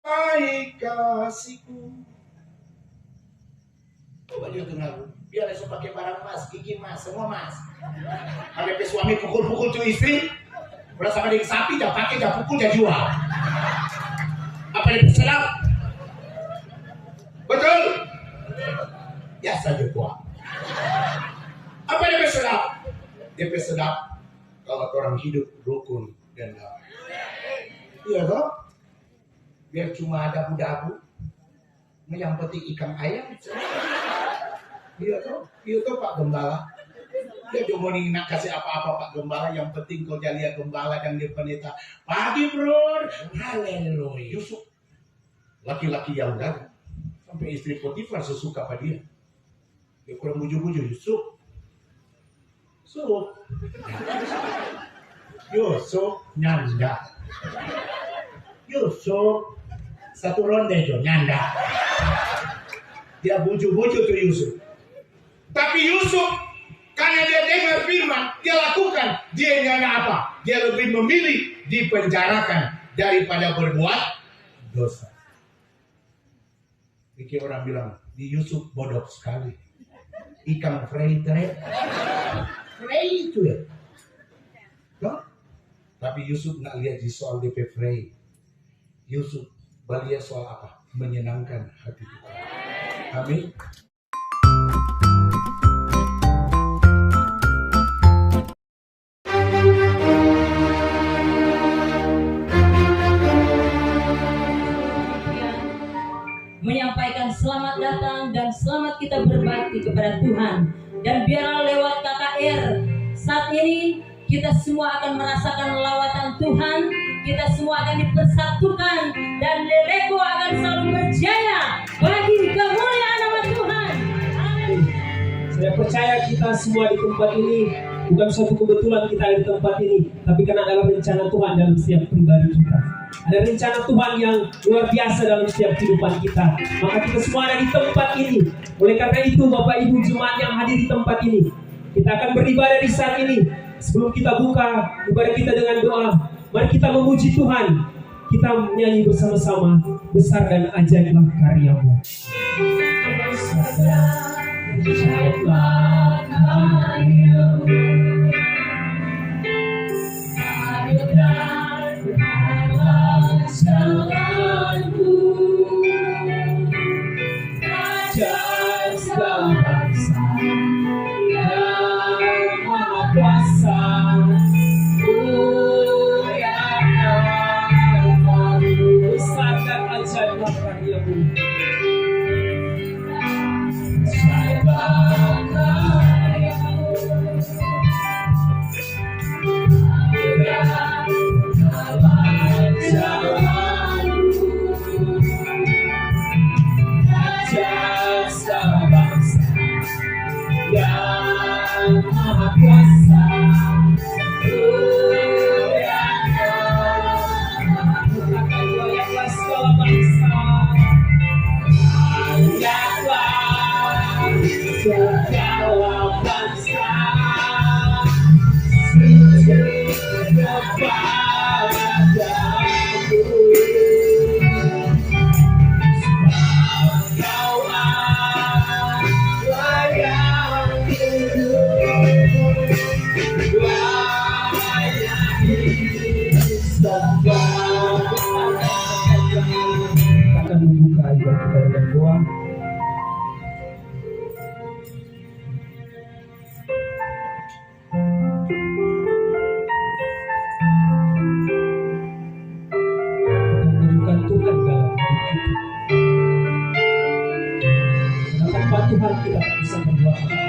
Hai kasihku. Coba dia dengar, biar esok pakai barang emas, gigi emas, semua emas. Ada suami pukul-pukul tuh istri, udah sama dengan sapi, dia pakai, dia pukul, dia jual. Apa dia sedap? Betul? Ya saja tua. Apa dia sedap? Dia sedap kalau orang hidup rukun dan damai. Iya toh? Biar cuma ada dabu, yang penting ikan ayam. Iya toh Pak Gembala. Dia cuma nak kasih apa-apa Pak Gembala, yang penting kau jadi lihat Gembala dan dia pendeta. Pagi bro, haleluya. Yusuf, laki-laki yang gagal, sampai istri Potifar sesuka pada dia. Dia kurang buju-buju, Yusuf, nyanda. Yusuf, satu ronde itu nyanda. Dia buju-buju tuh Yusuf. Tapi Yusuf, karena dia dengar firman, dia lakukan. Dia nyana apa? Dia lebih memilih dipenjarakan daripada berbuat dosa. Bikin orang bilang, di Yusuf bodoh sekali. Ikan Frey itu ya. No? Tapi Yusuf nggak lihat di soal DP Frey. Yusuf balia soal apa? Menyenangkan hati kita. Amin. Menyampaikan selamat datang dan selamat kita berbakti kepada Tuhan. Dan biarlah lewat KKR saat ini kita semua akan merasakan lawatan Tuhan. Kita semua akan dipersatukan dan Lelego akan selalu berjaya bagi kemuliaan nama Tuhan. Amin. Saya percaya kita semua di tempat ini bukan suatu kebetulan kita ada di tempat ini, tapi karena adalah rencana Tuhan dalam setiap pribadi kita. Ada rencana Tuhan yang luar biasa dalam setiap kehidupan kita. Maka kita semua ada di tempat ini. Oleh karena itu, Bapak Ibu jemaat yang hadir di tempat ini, kita akan beribadah di saat ini. Sebelum kita buka ibadah kita dengan doa, mari kita memuji Tuhan. Kita menyanyi bersama-sama, besar dan ajaiblah karya-Mu. Akan membuka ibadah kita dengan doa. Kita Tuhan dalam hidup kita. Karena tanpa Tuhan kita tak bisa berbuat apa-apa.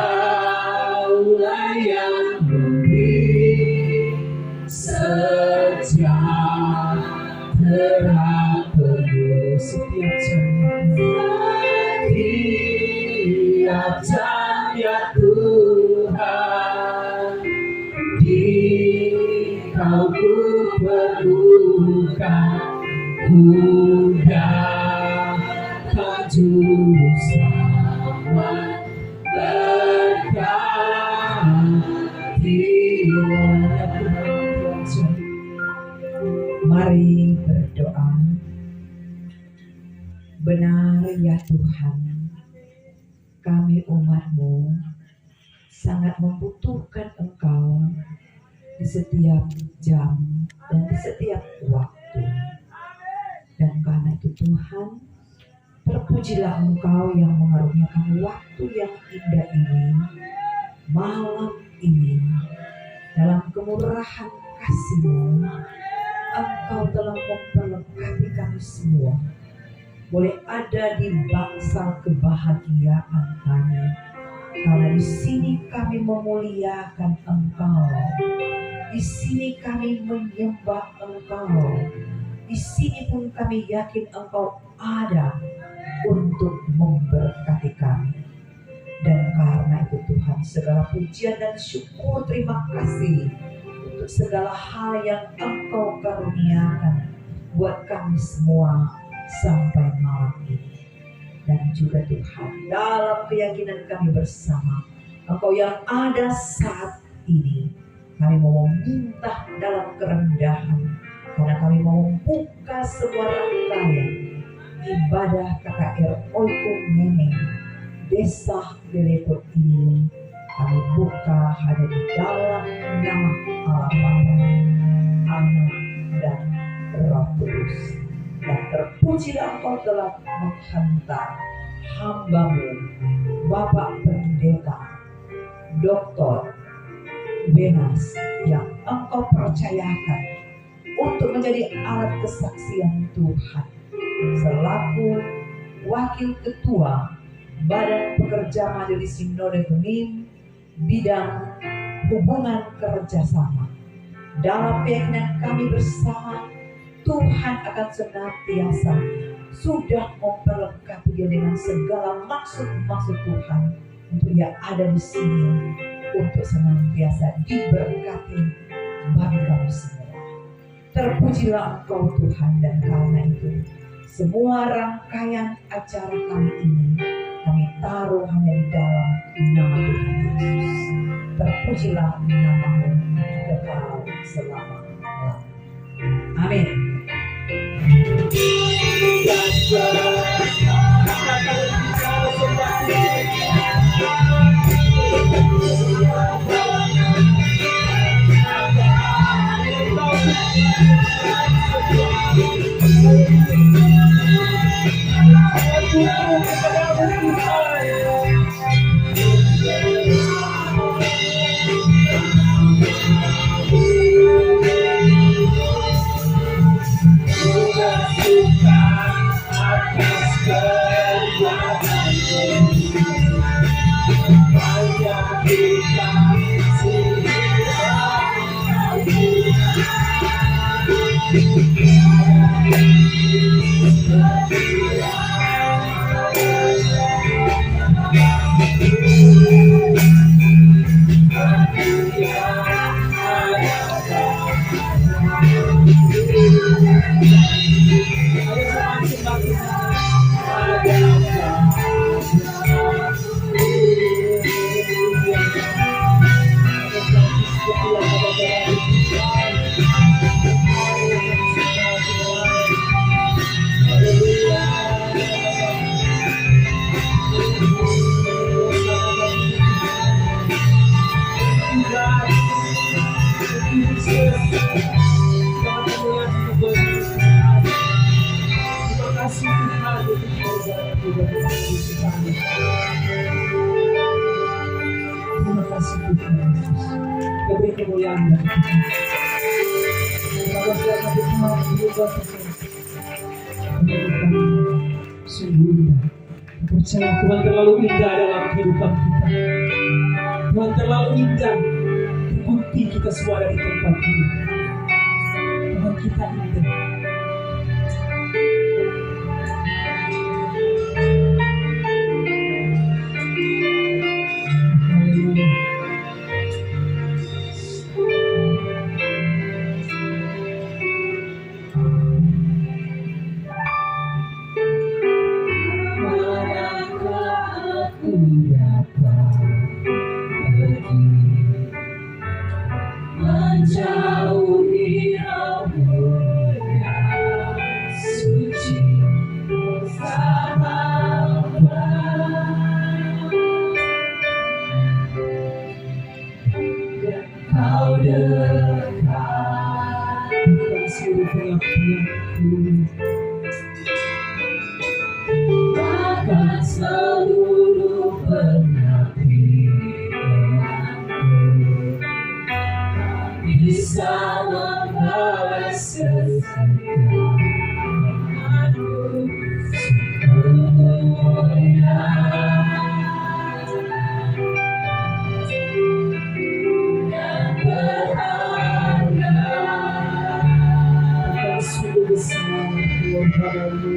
Engkaulah yang memberi ya Tuhan, di Kau ku perlukan, ku datang juru selamat berkati. Mari berdoa. Benar ya Tuhan, kami umat-Mu sangat membutuhkan Engkau di setiap jam dan di setiap waktu. Dan karena itu Tuhan, terpujilah Engkau yang mengaruniakan waktu yang indah ini, malam ini. Dalam kemurahan kasih-Mu, Engkau telah memperlengkapi kami semua, boleh ada di bangsal kebahagiaan kami. Karena di sini kami memuliakan Engkau, di sini kami menyembah Engkau, di sini pun kami yakin Engkau ada untuk memberkati kami. Dan karena itu Tuhan, segala pujian dan syukur, terima kasih untuk segala hal yang Engkau karuniakan buat kami semua sampai malam ini. Dan juga Tuhan, dalam keyakinan kami bersama, Engkau yang ada saat ini, kami mau meminta dalam kerendahan, karena kami mau membuka sebuah rangkaian ibadah KKR Oikum Neneng Desa Belepot ini. Kami buka hanya di dalam nama Allah Bapa, Anak, dan Roh Kudus. Dan terpujilah Engkau telah menghantar hamba-Mu, Bapak Pendeta Dr. Benas, yang Engkau percayakan untuk menjadi alat kesaksian Tuhan selaku Wakil Ketua Badan Pekerja Majelis Sinode Benim bidang hubungan kerjasama. Dalam keyakinan kami bersama, Tuhan akan senantiasa sudah memperlengkapi dia dengan segala maksud-maksud Tuhan untuk ia ada di sini untuk senantiasa diberkati bagi kami semua. Terpujilah Engkau Tuhan, dan karena itu semua rangkaian acara kami ini kami taruh hanya di dalam nama Tuhan Yesus. Terpujilah nama-Mu kekal selama-lamanya. Amin. Terima kasih Tuhan Yesus. Beri kemuliaan bagi Tuhan. Sungguh percaya Tuhan terlalu indah dalam kehidupan kita. Tuhan terlalu indah. Terbukti kita semua ada di tempat ini. Tuhan kita indah. pergi menjauhi rohmu yang suci bersama kau dekat bukan seluruh pengabdianku, bahkan seluruh pengabdianku bisa membalas kesetiaanku sepenuhnya. Dan berharga sungguh besar Tuhanmu,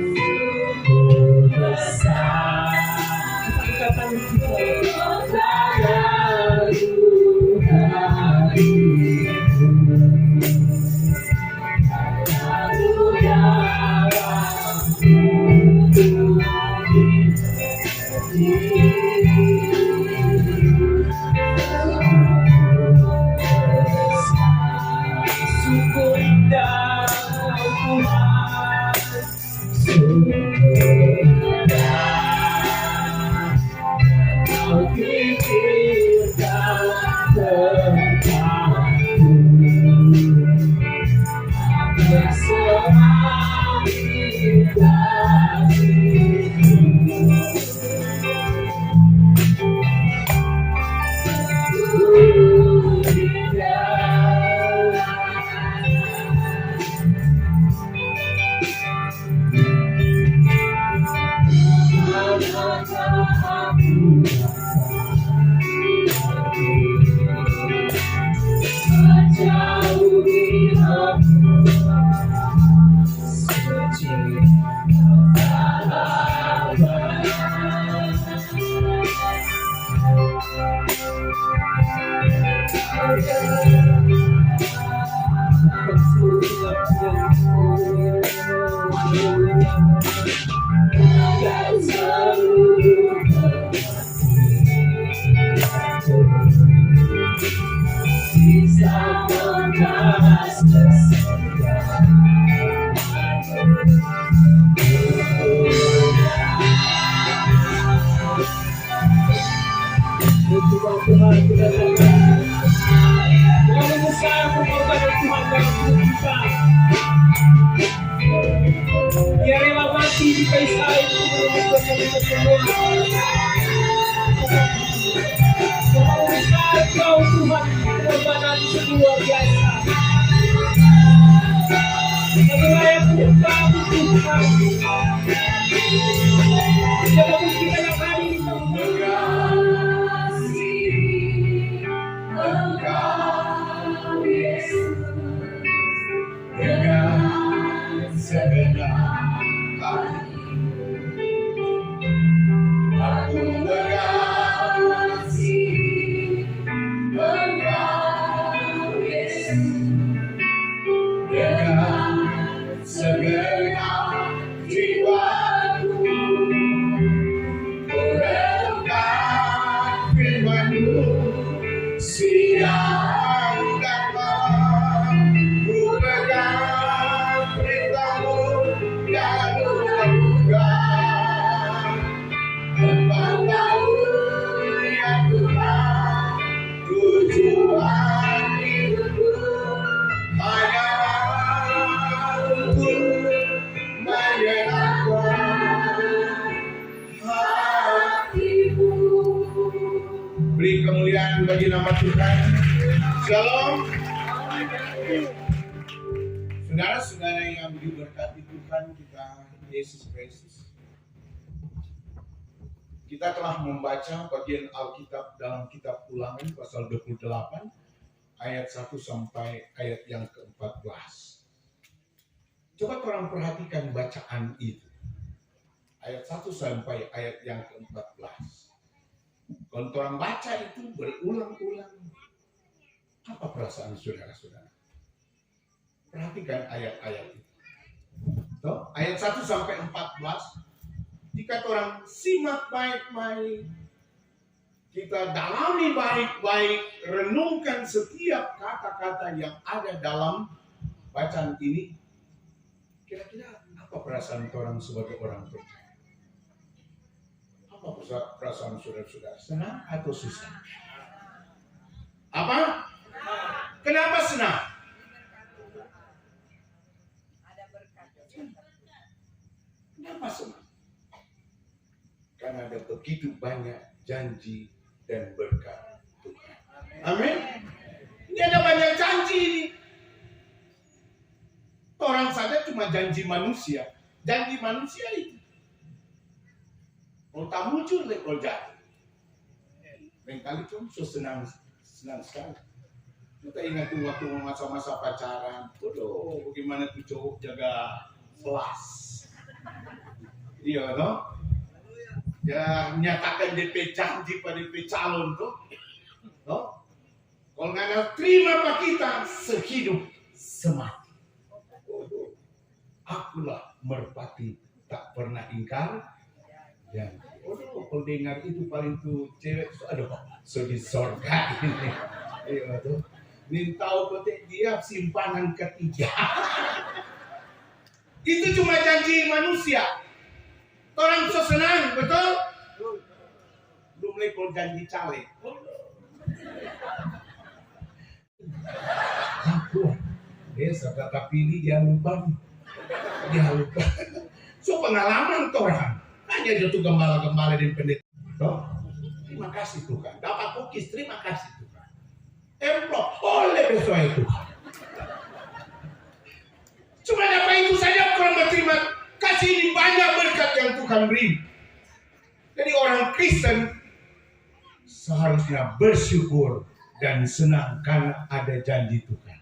sungguh besar. Kita tangan kita sungguh indah Tuhan, sungguh indah. Kau pikirkan tentangku bersama kita. Dia rela mati di kayu salib untuk menyelamatkan semua. Terlalu besar Kau Tuhan, pengorbanan luar biasa. Kami layak untuk Kami Tuhan. Siapapun kita yang hadir di tempat Engkau Yesus dengan segenap hati, aku mengasihi Engkau Yesus dengan segenap jiwaku. Kurenungkan firman-Mu siang dan malam, ku pegang perintah-Mu dan melakukan. Engkau tahu ya Tuhan, tujuan hidupku hanyalah untuk menyenangkan hati-Mu. Beri kemuliaan bagi nama Tuhan. Shalom. Saudara-saudara yang diberkati Tuhan kita Yesus Kristus, kita telah membaca bagian Alkitab dalam kitab Ulangan pasal 28 ayat 1 sampai ayat yang ke-14. Coba orang perhatikan bacaan itu. Ayat 1 sampai ayat yang ke-14. Kalau orang baca itu berulang-ulang, apa perasaan saudara-saudara? Perhatikan ayat-ayat itu. Tuh, ayat 1 sampai 14, jika orang simak baik-baik, kita dalami baik-baik, renungkan setiap kata-kata yang ada dalam bacaan ini. Kira-kira apa perasaan orang sebagai orang percaya? Apa perasaan saudara-saudara? Senang atau susah? Apa? Kenapa senang? Kenapa senang? Karena ada begitu banyak janji dan berkat Tuhan. Amin. Ini ada banyak janji ini. Orang saja cuma janji manusia. Janji manusia itu. Kalau tak muncul, kalau jadi. Lain kali cuma senang sekali. Kita ingat tuh waktu masa-masa pacaran. Waduh, bagaimana tuh cowok jaga flash. Iya, no? Ya, nyatakan DP janji pada DP calon tuh. No? Kalau nggak ada terima pak kita sehidup semati. Akulah merpati tak pernah ingkar. Dan kalau dengar itu paling tuh cewek, aduh, so di sorga ini. Iya tuh. Nih tahu petik dia simpanan ketiga. Itu cuma janji manusia. Orang so senang, betul? Belum lagi kalau janji caleg. Aku, kata pilih dia lupa. So pengalaman tuh orang. Hanya jatuh gembala-gembala di pendeta. Terima kasih Tuhan. Dapat kukis, terima kasih Tuhan. Emplok, oleh besok itu. Cuma apa itu saja kurang berterima kasih, ini banyak berkat yang Tuhan beri. Jadi orang Kristen seharusnya bersyukur dan senang karena ada janji Tuhan.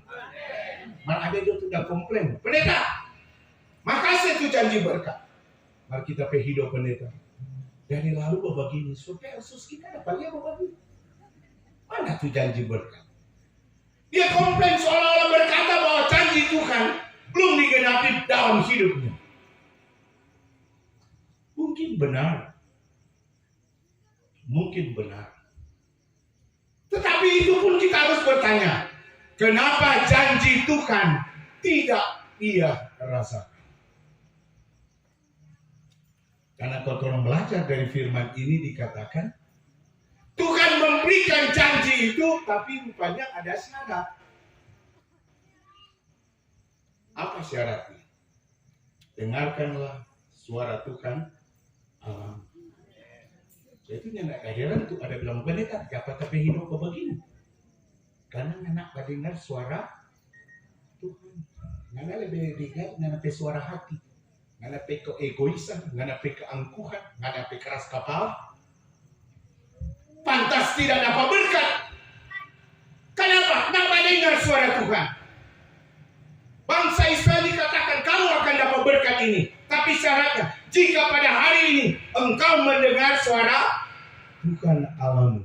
Malah ada yang sudah komplain, pendeta, makasih itu janji berkat. Mari kita hidup pendeta. Dari lalu begini, supaya Yesus kita dapat dia begini. Mana tuh janji berkat? Dia komplain seolah-olah berkata bahwa janji Tuhan belum digenapi dalam hidupnya. Mungkin benar. Mungkin benar. Tetapi itu pun kita harus bertanya, kenapa janji Tuhan tidak ia rasakan? Karena kalau orang belajar dari firman ini dikatakan, Tuhan memberikan janji itu, tapi rupanya ada syarat. Apa syaratnya? Dengarkanlah suara Tuhan alam. Itu nggak heran tuh ada bilang pendeta, siapa tapi hidup begini? Karena anak dengar suara Tuhan. Nggak lebih dengar, nggak suara hati. Nggak ada keegoisan, nggak ada keangkuhan, nggak ada keras kepala. Pantas tidak dapat berkat. Kenapa? Kenapa dengar suara Tuhan? Bangsa Israel dikatakan kamu akan dapat berkat ini. Tapi syaratnya, jika pada hari ini engkau mendengar suara Tuhan Allahmu.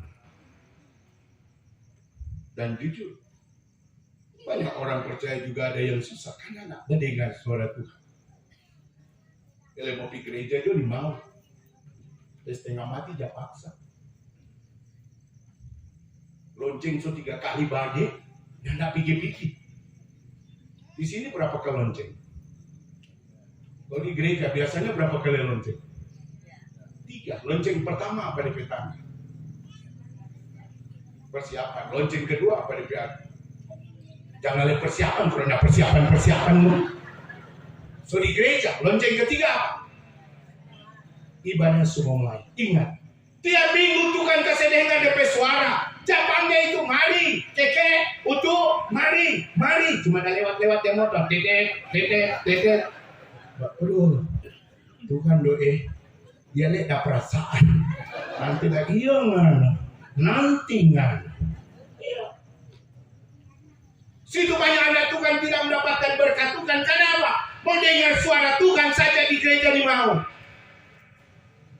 Dan jujur, banyak orang percaya juga ada yang susah karena tidak mendengar suara Tuhan. Kalau mau pergi gereja dia mau, setengah mati dia paksa. Lonceng so 3 kali bagi, dia tidak pikir-pikir. Di sini berapa kali lonceng? Kalau di gereja biasanya berapa kali lonceng? 3. Lonceng pertama apa di petang? Persiapan. Lonceng kedua apa di pihak? Jangan lihat persiapan, kalau ada persiapan-persiapanmu. So di gereja, lonceng ketiga ibadah semua mulai. Ingat, tiap minggu Tuhan kasih dengar DP suara. Jawabannya itu mari, keke, utuh, mari. Cuma dah lewat-lewat yang motor, dedek. Aduh, Tuhan doa, dia lihat ada perasaan. Nanti lagi nanti nggak. Situ banyak anak Tuhan tidak mendapatkan berkat Tuhan. Kenapa? Mendengar suara Tuhan saja di gereja di mau.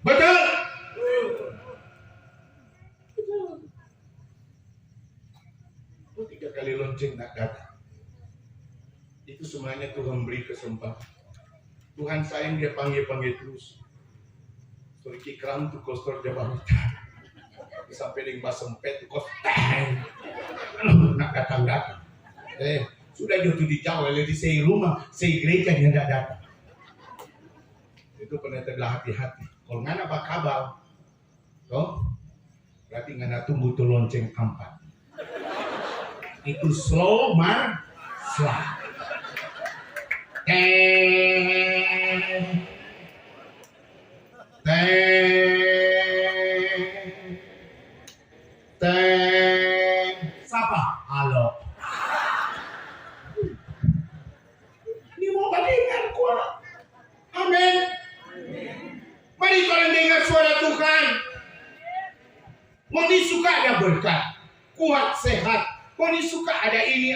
Betul? Betul. 3 kali lonceng tak datang. Itu semuanya Tuhan beri kesempatan. Tuhan sayang dia panggil terus. Sorry kram tu kostor dia bangun. Sampai di mbak sempet kos nak datang. Sudah jatuh di Jawa, di sei rumah, sei gereja dia tidak datang. Itu pendeta bilang hati-hati. Kalau ngana bak kabal, toh, berarti ngana tunggu tuh lonceng 4. Itu slow mar, slow. Siapa? Halo. Ini mau dengar kuat. Amin. Mari kalian dengar suara Tuhan. Mau suka ada berkat, kuat, sehat. Mau suka ada ini,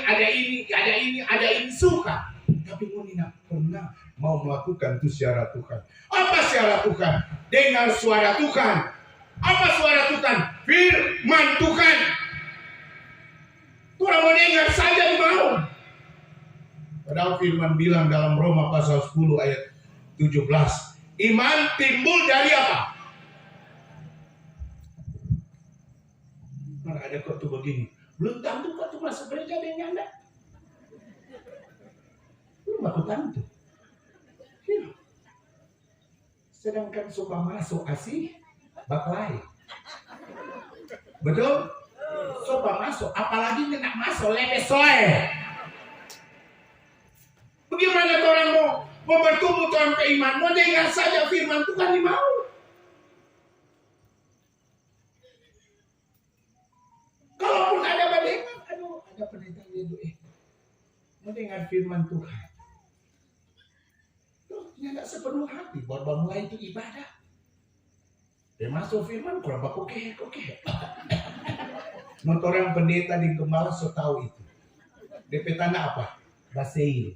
suka. Tapi mau tidak pernah mau melakukan itu syarat Tuhan. Apa syarat Tuhan? Dengar suara Tuhan. Apa suara Tuhan? Firman Tuhan. Tuhan mau dengar saja mau. Padahal firman bilang dalam Roma pasal 10 ayat 17. Iman timbul dari apa? Mana ada kok tuh begini. Belum tentu kok tuh masuk gereja dengan Anda. Belum aku tentu. Sedangkan suka masuk asih baklai. Betul? Coba masuk, apalagi nak masuk lebih soe. Bagaimana orang mau bertumbuh dalam keiman, mau dengar saja firman Tuhan di mau. Kalaupun ada badengan, ada pendeta itu mau dengar firman Tuhan. Tuh, tidak sepenuh hati, baru mulai itu ibadah. Dia masuk firman kurang koke. Nonton orang pendeta di Gembala so tahu itu. DP tanah apa? Basein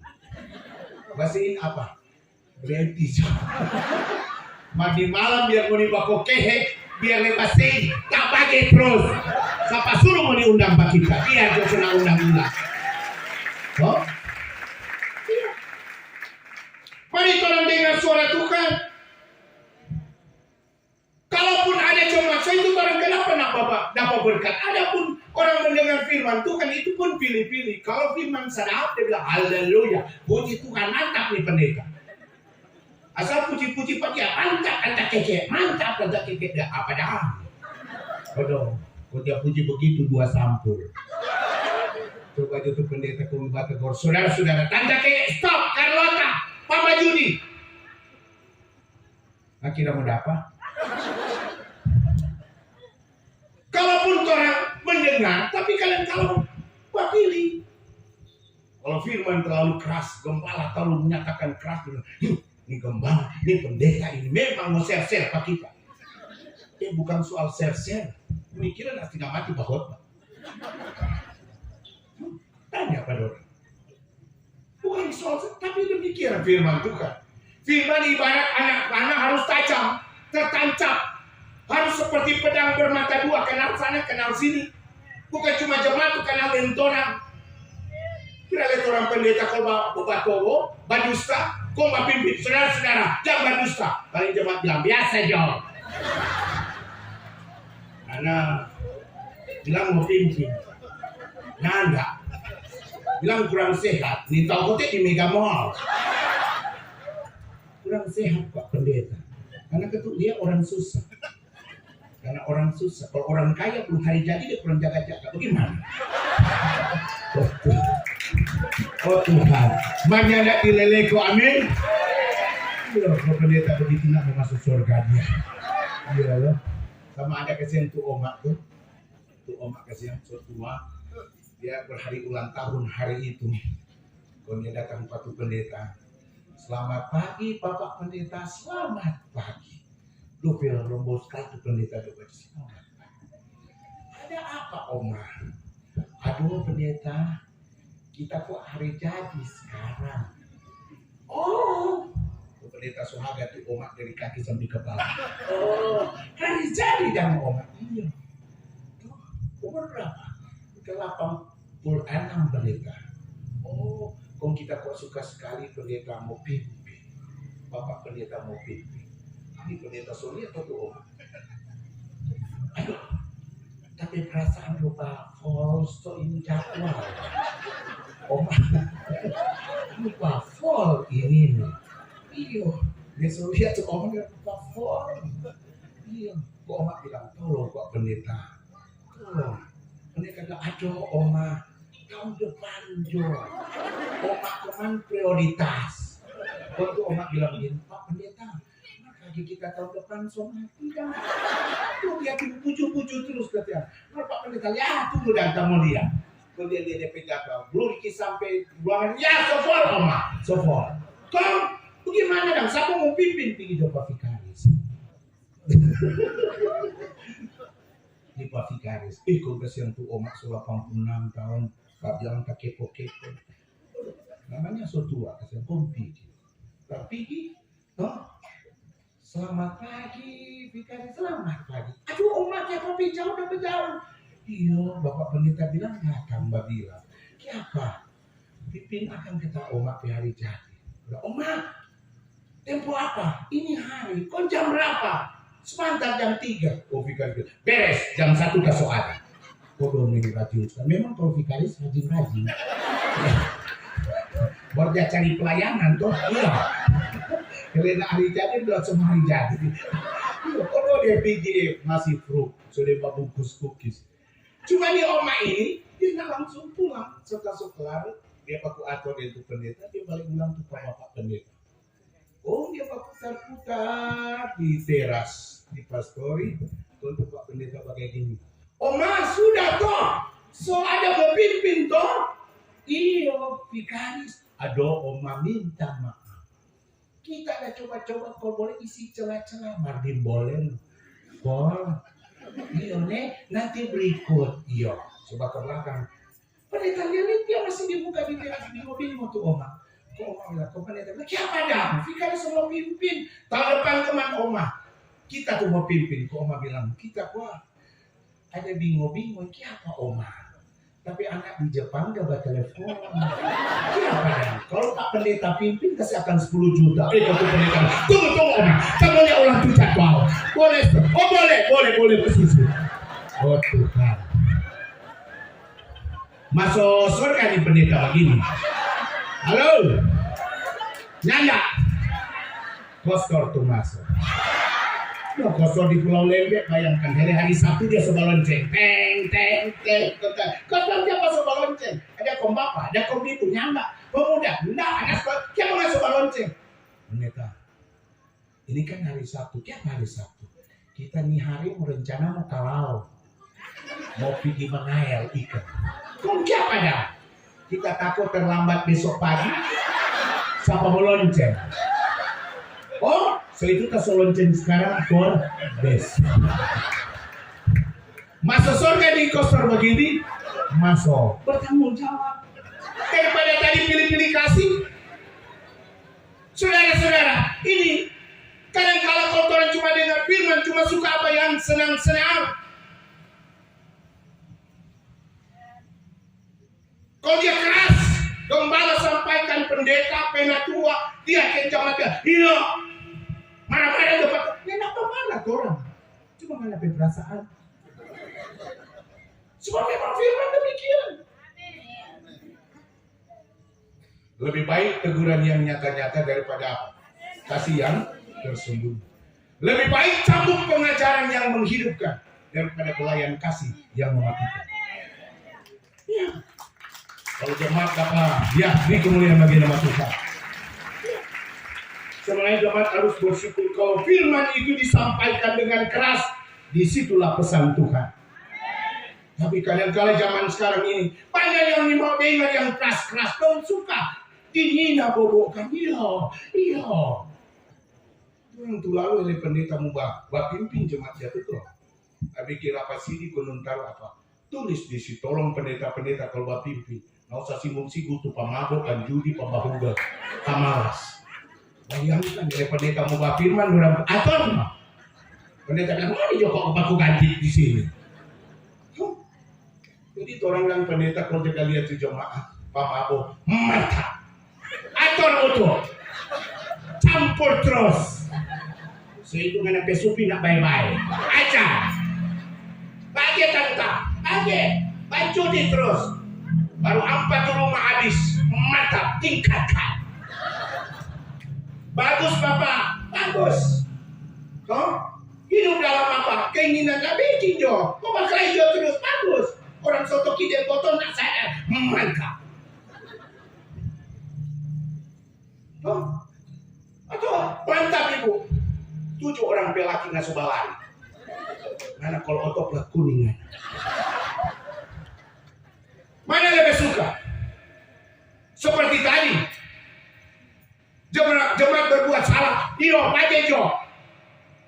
apa? Berhenti. Mandi malam biar mau dibako kehe, biar lepasin, tak pakai terus. Siapa suruh mau diundang pak kita? Biar dia senang undang-undang. Oh? Iya. Mari tolong dengar suara Tuhan. Kalaupun ada jemaat saya itu orang kenapa dapat berkat. Adapun orang mendengar firman Tuhan itu pun pilih-pilih. Kalau firman sadap dia bilang haleluya, puji Tuhan, mantap nih pendeta. Asal puji-puji pakai mantap keke, dah apa dah. Bodoh, kalau dia puji begitu 2 sampul. Coba jatuh pendeta kumbat tegor, saudara-saudara, tanda keke stop, Carlota, Papa Judi. Nah, kira mau dapat? Kalaupun orang mendengar, tapi kalian kalau pilih. Kalau firman terlalu keras, gembala terlalu menyatakan keras, ini gembala, ini pendeta, ini memang mau share-share pak kita. Bukan soal share-share, pemikiran tidak mati bahwa. Tanya pada orang. Bukan soal, tapi demikian firman Tuhan. Firman ibarat anak panah harus tajam, tertancap. Harus seperti pedang bermata 2, kenal sana, kenal sini. Bukan cuma jemaat, kenal lentorang. Kira lentorang pendeta kalau batowo, badusta, kau pimpin, saudara-saudara, jangan badusta. Paling jemaat bilang, biasa jauh. Karena bilang mau pimpin. Nah enggak. Bilang kurang sehat, nih tahu kotek di Mega Mall. Kurang sehat Pak pendeta. Karena dia orang susah. Karena orang susah, kalau orang kaya belum hari jadi dia kurang jaga-jaga. Bagaimana? Oh Tuhan, mana nak dileleko, amin. Iya, kalau pendeta begitu nak masuk surga dia. Iya loh. Sama ada kesian tuh omak tuh omak kesian tua. Dia berhari ulang tahun hari itu. Kalau dia datang patu pendeta, selamat pagi Bapak Pendeta, selamat pagi. Dupil rombos kartu pendeta doa. Ada apa Oma? Aduh pendeta, kita kok hari jadi sekarang. Oh, pendeta Sohaga tuh Oma dari kaki sampai kepala. Oh, hari jadi dan Oma. Iya. Umur berapa? 86 pendeta. Oh, kok kita kok suka sekali pendeta mau pimpin. Bapak pendeta mau pimpin. Ini pendeta Sonia atau Om? Aduh, Tapi perasaan lupa false so ini jadwal. Oma lupa fall ini nih. Iya, besok lihat tuh oma lupa fall. Iya, kok oma bilang tolong kok pendeta. Tolong. Pendeta bilang aduh oma tahun depan jo. Oma cuman prioritas. Waktu oma bilang begini, Pak Pendeta, lagi kita tahun depan sama tidak. Tuh liatin puju-puju terus katanya. Nah, Pak Pendeta, ya tunggu dan kamu lihat. Kemudian dia DP jatuh, belum sampai ruangan, ya sofol oma, sofol. Kau bagaimana dong? Siapa mau pimpin pergi Pak Vikaris? Di Pak Vikaris, kongres yang tuh oma 86 tahun, Pak jangan tak kepo-kepo. Namanya so tua, kasih kompi. Tak pergi, toh? Selamat pagi, Vikaris, selamat pagi. Aduh, oma kayak kopi jauh udah berjalan. Iya, Bapak Pendeta bilang nggak, tambah bilang. Kenapa? Pimpin akan kita oma di hari jadi. Udah, oma, tempo apa? Ini hari, kok jam berapa? Sebentar jam 3. Oh, Vikaris bilang, beres, jam 1 udah soal. Bodoh ini rajin. Memang kalau Vikaris rajin-rajin. Buat dia cari pelayanan tuh, iya. Karena hari jadi udah semua hari jadi. Kalau dia pergi ngasih fruit, sudah bungkus cookies. Cuma di oma ini, dia nggak langsung pulang. Setelah dia pakai atur itu pendeta, dia balik pulang ke Bapak Pendeta. Oh, dia putar-putar di teras, di pastori, untuk Pak Pendeta pakai gini. Oma sudah toh, so ada pemimpin toh. Iyo, Vikaris, aduh oma minta maaf. Kita ada coba-coba kalau boleh isi celah-celah, Martin boleh. Boleh. Iyo nih, nanti berikut. Iyo, coba ke belakang. Pendeta lihat dia masih dibuka di teras di mobil tuh oma. Kok oma bilang ke pendeta, siapa dah? Vikaris mau pimpin. Tahun depan teman oma. Kita tuh mau pimpin. Kok oma bilang, kita kuah. Ada bingung-bingung, siapa oma? Tapi anak di Jepang gak bertelepon. Siapa dah? Kalau Pak Pendeta pimpin, kasih akan 10 juta. Kalau pendeta, tunggu oma. Kamu lihat ulang tuh jadwal. Boleh, oh boleh persis. Oh Tuhan. Masuk surga di pendeta begini. Halo, nyanda. Kostor tuh masuk. Nah, kostor di Pulau Lembek, bayangkan hari Sabtu dia sebalonceng. Teng. Kostor dia pas sebalonceng. Ada kom bapak, ada kom ibu, nyanda. Pemuda, enggak, anak sekolah. Siapa nggak sebalonceng? Pendeta, ini kan hari Sabtu. Siapa hari Sabtu? Kita nih hari merencana mau kalau. Mau pergi mengail ikan. Kok siapa dah? Kita takut terlambat besok pagi. Siapa mau lonceng? Oh, so itu tak lonceng sekarang for best. Masuk surga di kostor begini, masuk bertanggung jawab. Daripada tadi pilih-pilih kasih. Saudara-saudara, ini kadang-kala kotoran cuma dengar firman, cuma suka apa yang senang-senang. Kalau dia keras, gembala sampaikan pendeta, penatua, dia kencang dia. Iya, mana-mana dapat. Kenapa mana orang? Cuma mana perasaan. Cuma memang firman demikian. Lebih baik teguran yang nyata-nyata daripada kasih yang tersembunyi. Lebih baik cambuk pengajaran yang menghidupkan daripada pelayan kasih yang mematikan. Ya. Kalau jemaat apa? Ya, ini kemuliaan bagi nama Tuhan. Sebenarnya jemaat harus bersyukur kalau firman itu disampaikan dengan keras, disitulah pesan Tuhan. Tapi kadang-kadang zaman sekarang ini banyak yang mau dengar yang keras-keras, dong suka dihina bobokan. Iya. Yang tu lalu oleh pendeta mubah, pimpin jemaat jatuh tuh. Tapi kira apa sih kunun taruh apa? Tulis di situ, tolong pendeta-pendeta kalau pimpin. Nggak usah singgung-singgung tuh pemabuk dan judi pembahuga kamalas. Bayangkan oleh pendeta mubah firman orang atur. Pendeta bilang, mana Joko aku ganti di sini. Jadi orang yang pendeta kalau kita lihat di jemaah pemabuk mantap. Atur utuh. Campur terus. Sehitungan sampai supi nak baik-baik. Aja. Bahagia tentang. lagi, main judi terus. Baru 4 rumah habis, mantap, tingkatkan. Bagus Bapak, bagus. Toh, hidup dalam apa? Keinginan tak bikin jo. Kau bakal jo terus, bagus. Orang soto kide botol nak saya, mantap. Toh, atau mantap ibu. 7 orang pelaki ngasuh balai. Mana kalau otot lah kuningan. Mana lebih suka? Seperti tadi, jemaat berbuat salah, iyo pakai jo.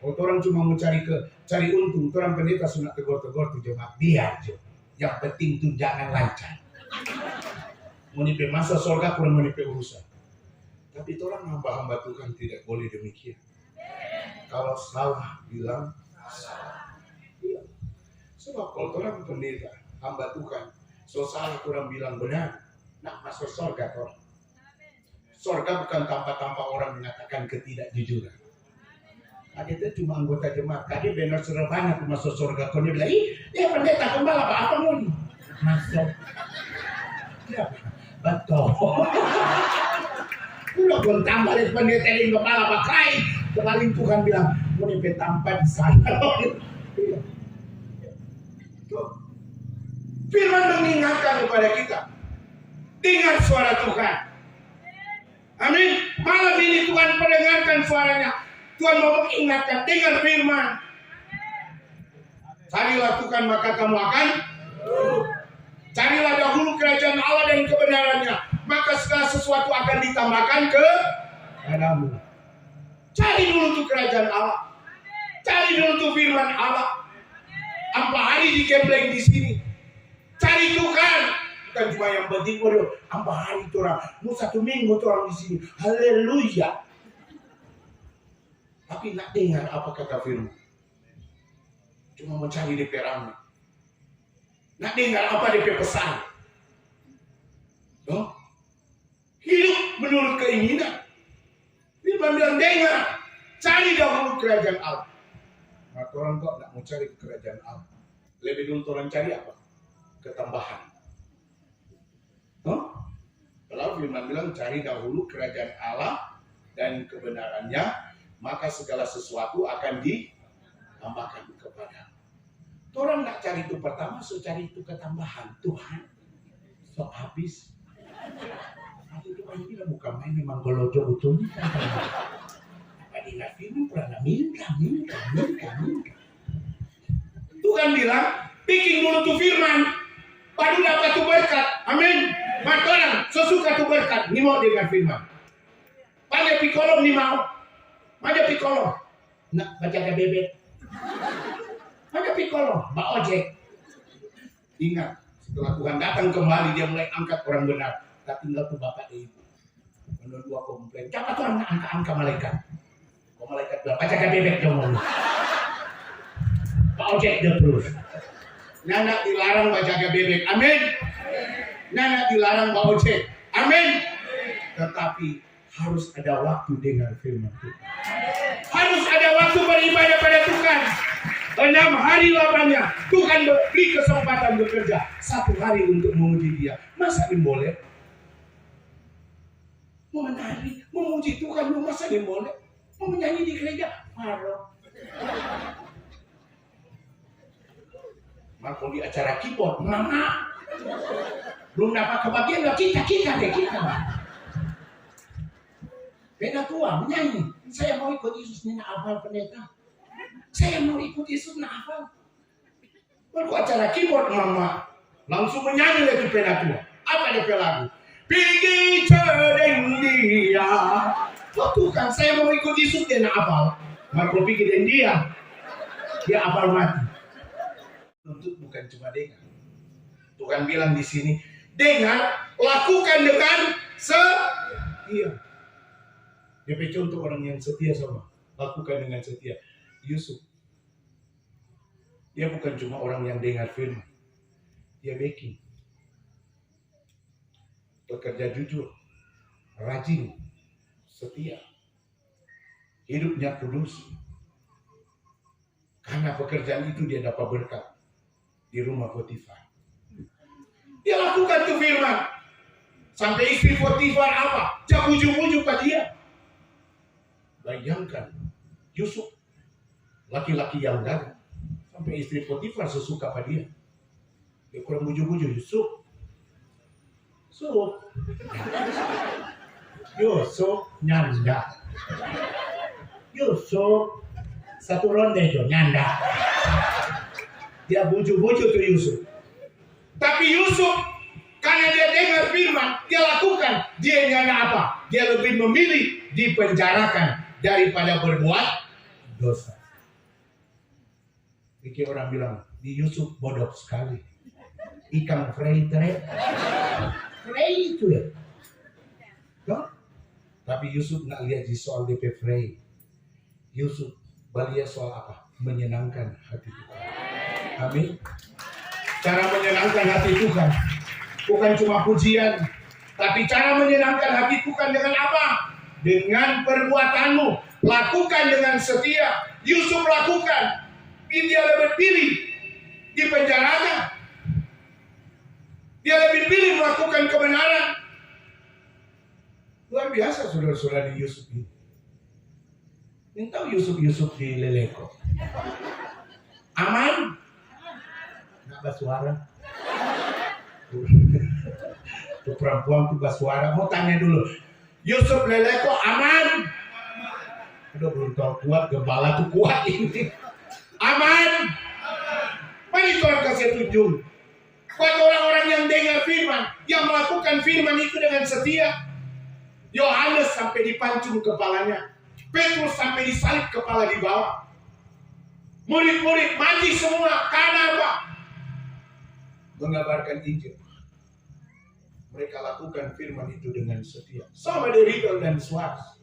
Orang cuma mau cari untung, orang pendeta sunat tegor-tegor tuh jemaat biar jo. Yang penting tunjangan lancar. Mau nipe masa surga kurang mau nipe urusan. Tapi orang hamba-hamba Tuhan tidak boleh demikian. Kalau salah bilang salah. Iya. Sebab kalau orang pendeta hamba Tuhan, so salah orang bilang benar, nak masuk surga orang. Surga bukan tanpa orang mengatakan ketidakjujuran. Tadi itu cuma anggota jemaat. Tadi benar sudah banyak masuk surga. Kau dia bilang, dia pendeta kembali apa mau nih? Masuk. Ya, betul. Udah pun tambah dari pendeta ini kepala pakai. Kemarin Tuhan bilang, mau nih tanpa di sana. Firman mengingatkan kepada kita, dengar suara Tuhan. Amin. Malam ini Tuhan mendengarkan suaranya. Tuhan mau mengingatkan, dengar firman. Carilah Tuhan maka kamu akan. Carilah dahulu kerajaan Allah dan kebenarannya, maka segala sesuatu akan ditambahkan kepadamu. Cari dulu tuh kerajaan Allah. Cari dulu tuh firman Allah. Apa hari digembleng di sini. Cari Tuhan. Bukan cuma yang penting apa hari itu orang. Mau 1 minggu tuh orang di sini. Haleluya. Tapi nak dengar apa kata firman. Cuma mencari DP rame. Nak dengar apa DP pesan. Oh? Hidup menurut keinginan. Firman bilang dengar. Cari dahulu kerajaan Allah. Nah, orang kok nak mau cari kerajaan Allah. Lebih dulu orang cari apa? Ketambahan. Oh? Kalau firman bilang cari dahulu kerajaan Allah dan kebenarannya, maka segala sesuatu akan ditambahkan kepada. Orang nak cari itu pertama, so cari itu ketambahan. Tuhan, so habis. Nanti Tuhan bilang bukan main memang golojo betul. Tadi nak firman pernah minta. Tuhan bilang, bikin dulu tuh firman, baru dapat tuh berkat. Amin. Makanan, sesuka tuh berkat. Ni mau dengar firman. Banyak pikolom ni mau. Banyak pikolom. Nak baca ke bebek. Banyak pikolom. Mbak ojek. Ingat, setelah Tuhan datang kembali, dia mulai angkat orang benar. Tak tinggal tuh bapak dan ibu. Menurut dua komplain. Siapa tuh angka malaikat? Kok malaikat bilang, baca ke bebek dong. Pak ojek dia terus. Nana dilarang baca ke bebek. Amin. Nana dilarang Pak ojek. Amin. Tetapi harus ada waktu dengar firman Tuhan. Harus ada waktu beribadah pada Tuhan. 6 hari lamanya Tuhan beri kesempatan bekerja. 1 hari untuk memuji Dia. Masa ini boleh? Mau menari, memuji Tuhan, masa ini boleh? Mau menyanyi di gereja? Marah. Mau di acara keyboard, mama. Belum dapat kebagian gak kita deh. Beda tua menyanyi. Saya mau ikut Yesus nih, hafal pendeta. Saya mau ikut Yesus nak hafal. Baru acara keyboard mama langsung menyanyi lagi beda tua. Apa dia lagu? Pergi cedeng dia. Oh Tuhan, saya mau ikut Yesus dia nak hafal. Baru pikir dia hafal mati. Untuk bukan cuma dengar. Tuhan bilang di sini, dengar, lakukan dengan setia. DP contoh orang yang setia sama, lakukan dengan setia. Yusuf, dia bukan cuma orang yang dengar firman, dia baking, bekerja jujur, rajin, setia, hidupnya kudus. Karena pekerjaan itu dia dapat berkat. di rumah Potifar. Dia lakukan tuh firman. Sampai istri Potifar apa? Dia bujuk-bujuk ke dia. Bayangkan, Yusuf, laki-laki yang gagah. Sampai istri Potifar sesuka pada dia. Dia kurang bujuk-bujuk, Yusuf. Yusuf nyanda. Yusuf satu ronde itu nyanda. Dia bujuk-bujuk tuh Yusuf. Tapi Yusuf karena dia dengar firman, dia lakukan. Dia nyana apa? Dia lebih memilih dipenjarakan daripada berbuat dosa. Bikin orang bilang, di Yusuf bodoh sekali. Ikan Frey itu ya. Tuh? Tapi Yusuf nggak lihat di soal DP Frey. Yusuf balia soal apa? Menyenangkan hati Tuhan. Amin. Cara menyenangkan hati Tuhan bukan cuma pujian, tapi cara menyenangkan hati Tuhan dengan apa? Dengan perbuatanmu. Lakukan dengan setia. Yusuf lakukan. Dia lebih pilih di penjarakan. Dia lebih pilih melakukan kebenaran. Luar biasa saudara-saudara di Yusuf ini. Yang tahu Yusuf di Leleko. Aman? Nggak bersuara. Tuh perempuan tuh bersuara. Mau tanya dulu. Yusuf Leleko aman? Aduh belum tahu kuat. Gembala tuh kuat ini. Aman? Mari Tuhan kasih tunjuk. Buat orang-orang yang dengar firman, yang melakukan firman itu dengan setia. Yohanes sampai dipancung kepalanya. Petrus sampai disalib kepala di bawah. Murid-murid mati semua. Karena apa? Mengabarkan Injil. Mereka lakukan firman itu dengan setia. Sama dari Ridol dan Suarez.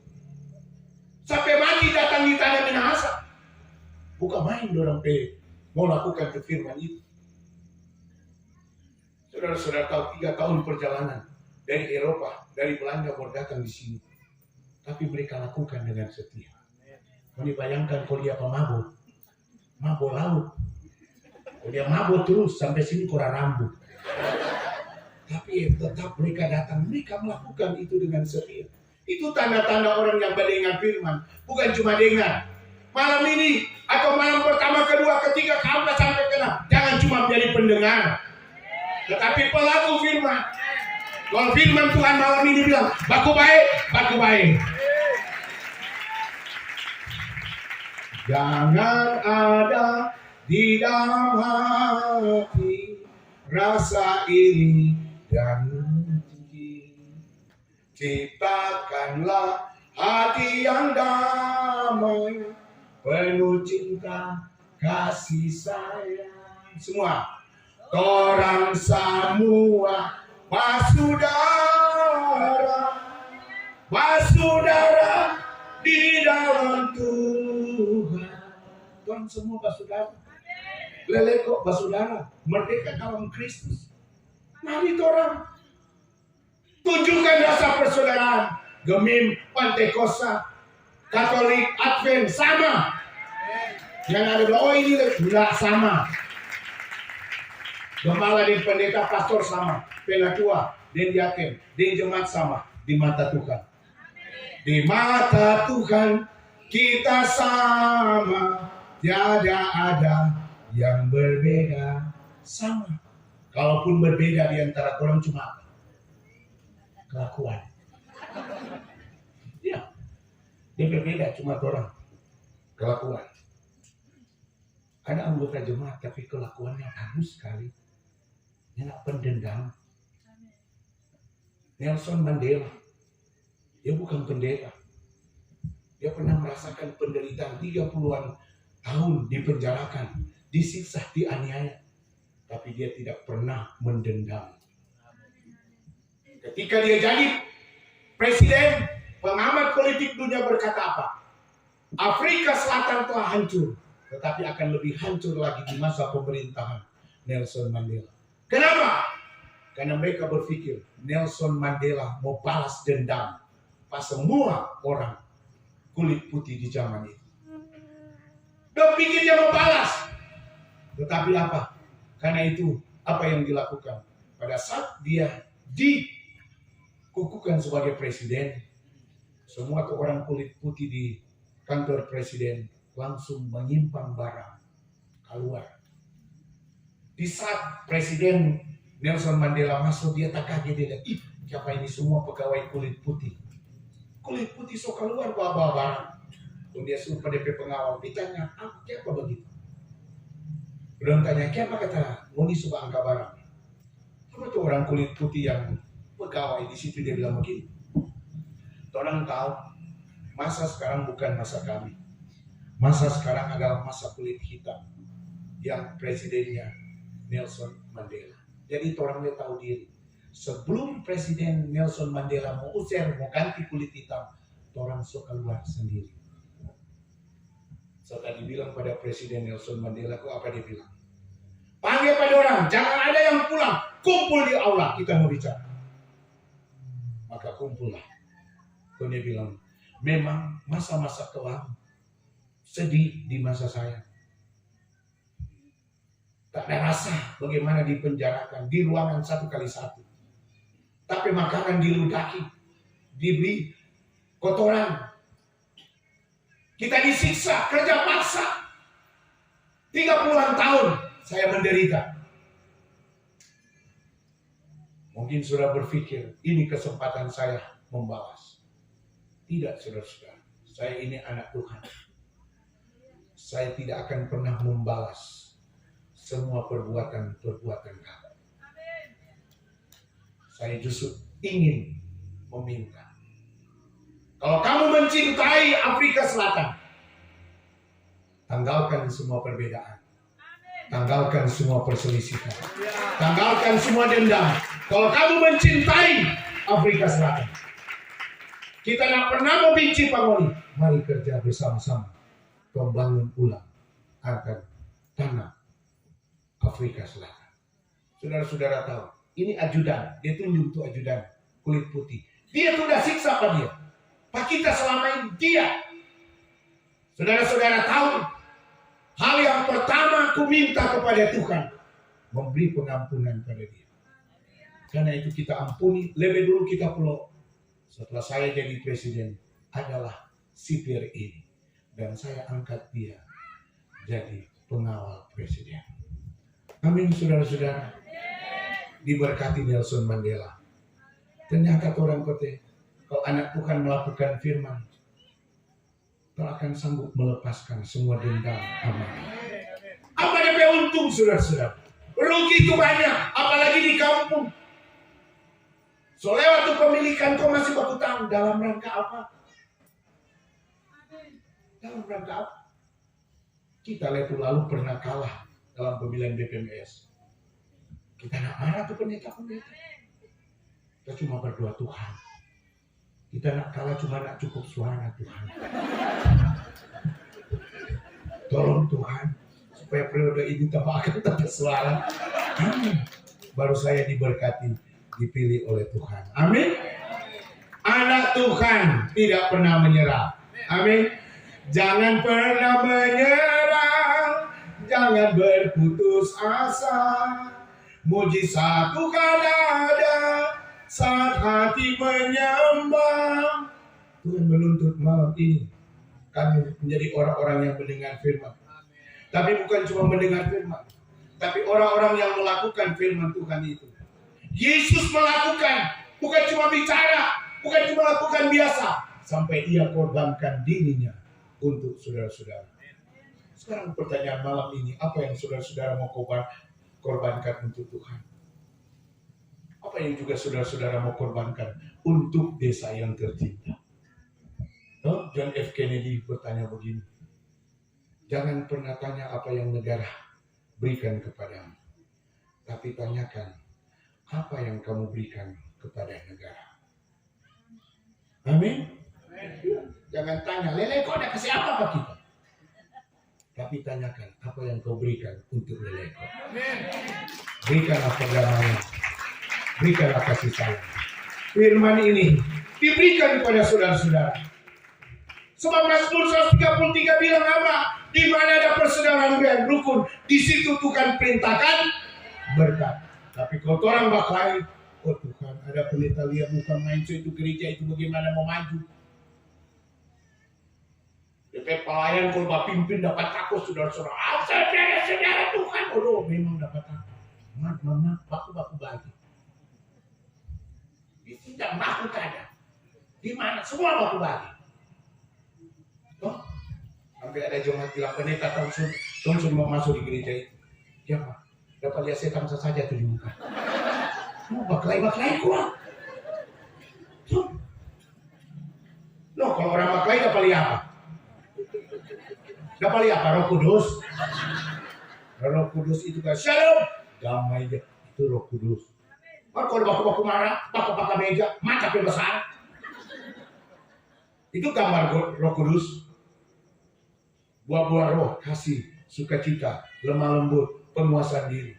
Sampai mati datang di tanah Minahasa. Bukan main dorang mau lakukan firman itu. Saudara-saudara tahu 3 tahun perjalanan dari Eropa, dari Belanda mau datang di sini. Tapi mereka lakukan dengan setia. Mau dibayangkan kalau dia pemabuk, mabuk laut. Kalau dia mabuk terus sampai sini kurang rambut. Tapi tetap mereka datang, mereka melakukan itu dengan setia. Itu tanda-tanda orang yang mendengar firman, bukan cuma dengar. Malam ini atau malam pertama, kedua, ketiga, keempat sampai ke-6, jangan cuma menjadi pendengar. Tetapi pelaku firman. Kalau firman Tuhan malam ini bilang, baku baik, baku baik. Jangan ada di dalam hati rasa iri dan benci. Ciptakanlah hati yang damai, penuh cinta, kasih sayang. Semua. Orang semua basudara di dalam Tuhan. Tuhan semua basudara. Leleko basudara, merdeka dalam Kristus. Mari orang tunjukkan rasa persaudaraan. Gemim, Pantekosta, Katolik, Advent sama. Yang ada bilang, oh ini enggak sama. Gembala dan pendeta pastor sama, penatua dan diaken dan jemaat sama di mata Tuhan. Di mata Tuhan kita sama, tiada ada yang berbeda sama. Kalaupun berbeda di antara orang cuma apa? Kelakuan. Ya, dia berbeda cuma orang kelakuan. Ada anggota jemaat tapi kelakuannya bagus sekali. Dia nak pendendam. Nelson Mandela, dia bukan pendeta. Dia pernah merasakan penderitaan 30-an tahun dipenjarakan, disiksa, dianiaya. Tapi dia tidak pernah mendendam. Ketika dia jadi presiden, pengamat politik dunia berkata apa? Afrika Selatan telah hancur, tetapi akan lebih hancur lagi di masa pemerintahan Nelson Mandela. Kenapa? Karena mereka berpikir Nelson Mandela mau balas dendam pas semua orang kulit putih di zaman itu. Dia pikir dia mau balas. Tetapi apa? Karena itu apa yang dilakukan pada saat dia dikukuhkan sebagai presiden, semua orang kulit putih di kantor presiden langsung menyimpang barang keluar. Di saat Presiden Nelson Mandela masuk, dia tak kaget, dia lihat, ih, siapa ini semua pegawai kulit putih. Kulit putih so keluar bawa barang. Kemudian dia suruh pada pengawal, ditanya, apa begitu? Belum tanya, kenapa kata, mau suka angka barang. Apa tuh orang kulit putih yang pegawai di situ, dia bilang begini. Orang tahu, masa sekarang bukan masa kami. Masa sekarang adalah masa kulit hitam yang presidennya Nelson Mandela. Jadi orangnya tahu diri. Sebelum Presiden Nelson Mandela mau usir, mau ganti kulit hitam, orang sok keluar sendiri. So tadi bilang pada Presiden Nelson Mandela, kok apa dia bilang? Panggil pada orang, jangan ada yang pulang, kumpul di aula, kita mau bicara. Maka kumpullah. Kemudian dia bilang, memang masa-masa kelam sedih di masa saya. Tak ada rasa bagaimana dipenjarakan di ruangan 1x1. Tapi makanan diludaki, diberi kotoran. Kita disiksa, kerja paksa. 30-an tahun saya menderita. Mungkin sudah berpikir, ini kesempatan saya membalas. Tidak, saudara-saudara. Saya ini anak Tuhan. Saya tidak akan pernah membalas semua perbuatan-perbuatan kamu. Saya justru ingin meminta. Kalau kamu mencintai Afrika Selatan, tanggalkan semua perbedaan. Tanggalkan semua perselisihan. Tanggalkan semua dendam. Kalau kamu mencintai Afrika Selatan, kita tidak pernah membenci Pangoni. Mari kerja bersama-sama. Membangun ulang akan tanah Afrika Selatan. Saudara-saudara tahu, ini ajudan, dia tunjuk tuh ajudan kulit putih. Dia sudah siksa apa dia? Pak kita selama ini dia. Saudara-saudara tahu, hal yang pertama aku minta kepada Tuhan, memberi pengampunan pada dia. Karena itu kita ampuni, lebih dulu kita peluk. Setelah saya jadi presiden, adalah sipir ini. Dan saya angkat dia jadi pengawal presiden. Amin, saudara-saudara. Diberkati Nelson Mandela. Ternyata orang kote, kalau anak Tuhan melakukan firman, tak akan sanggup melepaskan semua dendam amarah. Apa yang untung, saudara-saudara? Rugi itu banyak, apalagi di kampung. So lewat kepemilikan kau masih berhutang dalam rangka apa? Dalam rangka apa? Kita lalu pernah kalah dalam pemilihan BPMS. Kita nak marah tuh pendeta-pendeta. Kita cuma berdoa Tuhan. Kita nak kalah cuma nak cukup suara Tuhan. Tolong Tuhan supaya periode ini tambah akan tambah suara. Amin. Baru saya diberkati, dipilih oleh Tuhan. Amin. Anak Tuhan tidak pernah menyerah. Amin. Jangan pernah menyerah, jangan berputus asa. Mujizat Tuhan ada saat hati menyembah. Tuhan menuntut malam ini kami menjadi orang-orang yang mendengar firman. Tapi bukan cuma mendengar firman, tapi orang-orang yang melakukan firman Tuhan itu. Yesus melakukan, bukan cuma bicara, bukan cuma lakukan biasa, sampai ia korbankan dirinya untuk saudara-saudara. Sekarang pertanyaan malam ini, apa yang saudara-saudara mau korbankan untuk Tuhan? Apa yang juga saudara-saudara mau korbankan untuk desa yang tercinta? John F. Kennedy bertanya begini, jangan pernah tanya apa yang negara berikan kepadamu, tapi tanyakan apa yang kamu berikan kepada negara. Amin. Jangan tanya, Lele kau udah kasih apa Pak kita? Tapi tanyakan, apa yang kau berikan untuk Lele kau? Berikanlah perdamaian, berikanlah kasih sayang. Firman ini diberikan kepada saudara-saudara. Sebab Mazmur 133 bilang apa? Di mana ada persaudaraan dan rukun, di situ Tuhan perintahkan berkat. Tapi kalau orang baklai, oh Tuhan, ada pendeta lihat muka main itu gereja itu bagaimana mau maju. DP pelayan kalau Bapak pimpin dapat takut saudara-saudara. Saudara Tuhan, oh memang dapat takut. Mama, baku bagi. Tidak mampu ada. Di mana semua baku bagi. Oh, sampai ada jemaat bilang pendeta Thompson mau masuk di gereja itu. Ya Pak, dapat lihat setan saja tuh di muka. Oh, baklai kuat. Loh, kalau orang baklai dapat lihat apa? Dapat lihat apa? Roh Kudus. Roh Kudus itu kan shalom. Damai aja. Itu Roh Kudus. Kalau baku-baku marah, baku-baku meja, mata besar. Itu gambar Roh Kudus. Buah-buah roh, kasih, sukacita, lemah lembut, penguasaan diri.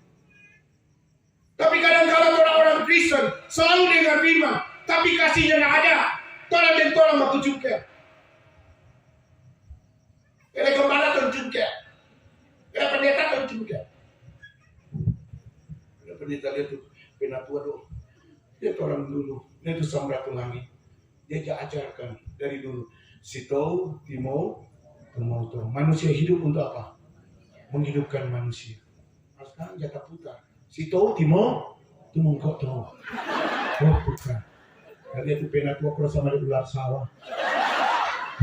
Tapi kadang-kadang orang-orang Kristen selalu dengar firman, tapi kasihnya tidak ada. Tolong baku juga. Ada gembala juga. Ada pendeta juga. Ada pendeta lihat tuh, penatua doa. Dia orang dulu, dia itu Samratu Langit. Dia ajarkan dari dulu. Sito, Timo, Temoto. Manusia hidup untuk apa? Menghidupkan manusia. Nah, sekarang jatah putar. Sito, Timo, Tumongkok, Tomo. Oh, putar. Dia itu penatua kalau sama di ular sawah.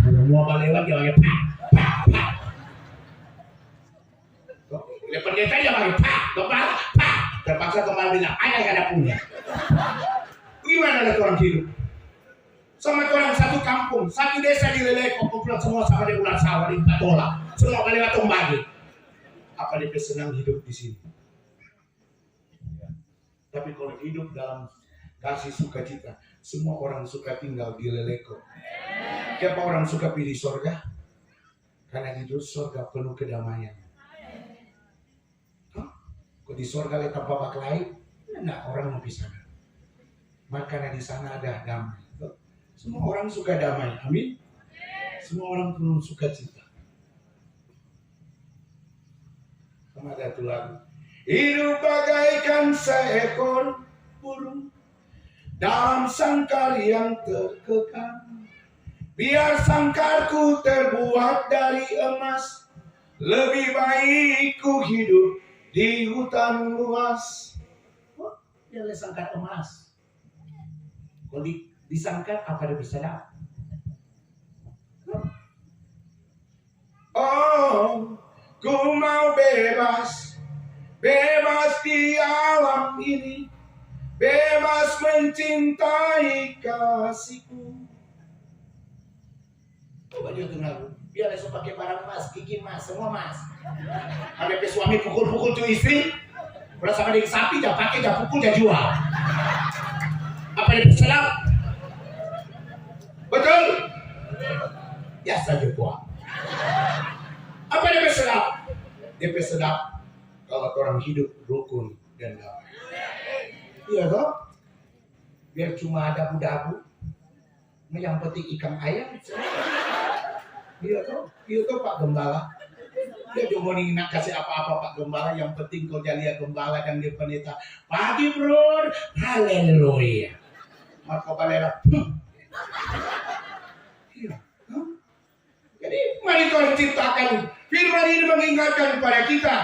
Kalau mau apa lewat, dia pakai pak. Dia pendeta dia pakai pak. Terpaksa kembali bilang, ada punya. Gimana ada orang hidup? Sama orang satu kampung, satu desa di Leleko, kumpulan semua sama di ular sawah di Patola, semua kali watong bagi. Apa dia senang hidup di sini? Tapi kalau hidup dalam kasih sukacita, semua orang suka tinggal di Leleko. Siapa orang suka pilih surga? Karena hidup surga penuh kedamaian. Kok di surga lihat apa lain? Enggak, orang mau pisah. Makanya di sana ada damai. Semua orang suka damai, amin. Semua orang penuh sukacita. Sama ada tuh lagu. Hidup bagaikan seekor burung dalam sangkar yang terkekang. Biar sangkarku terbuat dari emas, lebih baik ku hidup di hutan luas. Oh, dia sangkar emas. Kalau disangkar apa dia bisa dapat? Oh, ku mau bebas di alam ini, bebas mencintai kasihku. Coba dia dengar, biar esok pakai barang emas, gigi emas, semua emas. Ada suami pukul-pukul tuh istri, udah sama dengan sapi, dia pakai, dia pukul, dia jual. Apa dia bersedap? Betul? Ya saja kuat. Apa dia bersedap? Dia bersedap kalau orang hidup rukun dan damai. Iya toh? Biar cuma ada dabu-dabu, yang penting ikan ayam. Iya toh Pak Gembala. Dia cuma nak kasih apa-apa Pak Gembala, yang penting kau dia lihat Gembala dan dia pendeta. Pagi bro, haleluya. Maka balera. Iya. Jadi mari Tuhan ciptakan firman ini mengingatkan kepada kita.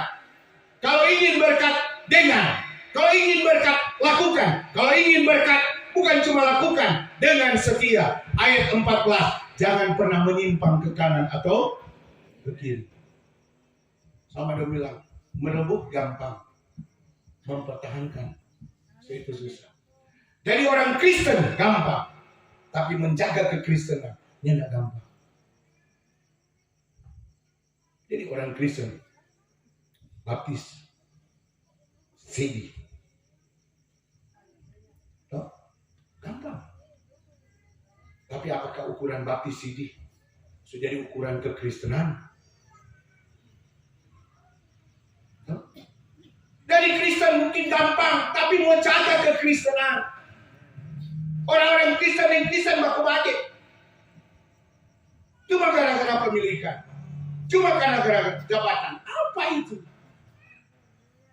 Kalau ingin berkat dengar, kalau ingin berkat lakukan, kalau ingin berkat bukan cuma lakukan dengan setia. Ayat 14, jangan pernah menyimpang ke kanan atau ke kiri. Sama dia bilang, merebut gampang, mempertahankan itu susah. Jadi orang Kristen gampang, tapi menjaga kekristenan tidak gampang. Jadi orang Kristen baptis, CD, gampang. Tapi apakah ukuran baptis CD sudah jadi ukuran kekristenan? Dari Kristen mungkin gampang, tapi mau jaga kekristenan. Orang-orang Kristen yang Kristen baku batik. Cuma gara-gara pemilikan, cuma gara-gara jabatan. Apa itu?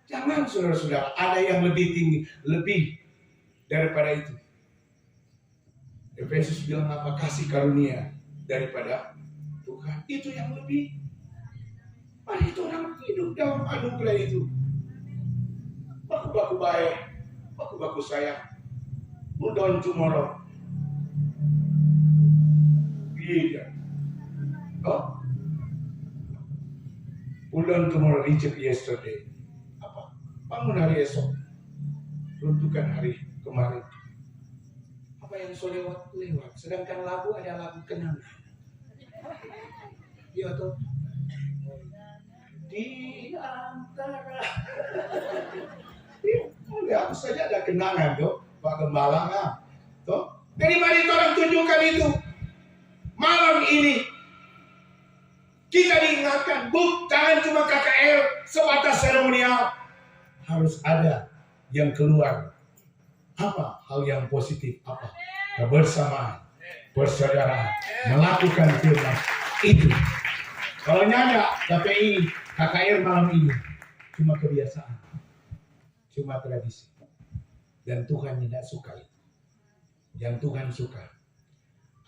Jangan saudara-saudara, ada yang lebih tinggi, lebih daripada itu. Efesus bilang apa? Kasih karunia daripada Tuhan. Itu yang lebih. Mari itu orang hidup dalam anugerah itu. Baku-baku baik, baku-baku sayang. Hold on tomorrow. Iya. Oh? Hold on tomorrow, reject yesterday. Apa? Bangun hari esok. Runtuhkan hari kemarin. Apa yang so lewat. Sedangkan lagu ada lagu kenangan. Iya toh. Di antara. Ya, saja ada kenangan toh, Pak Gembala kan. Toh. Jadi mari tolong tunjukkan itu. Malam ini kita diingatkan, jangan cuma KKR sebatas seremonial. Harus ada yang keluar. Apa hal yang positif? Apa? Kebersamaan, persaudaraan, melakukan firman itu. Kalau nyada KPI, KKR malam ini cuma kebiasaan, cuma tradisi, dan Tuhan tidak suka itu. Yang Tuhan suka,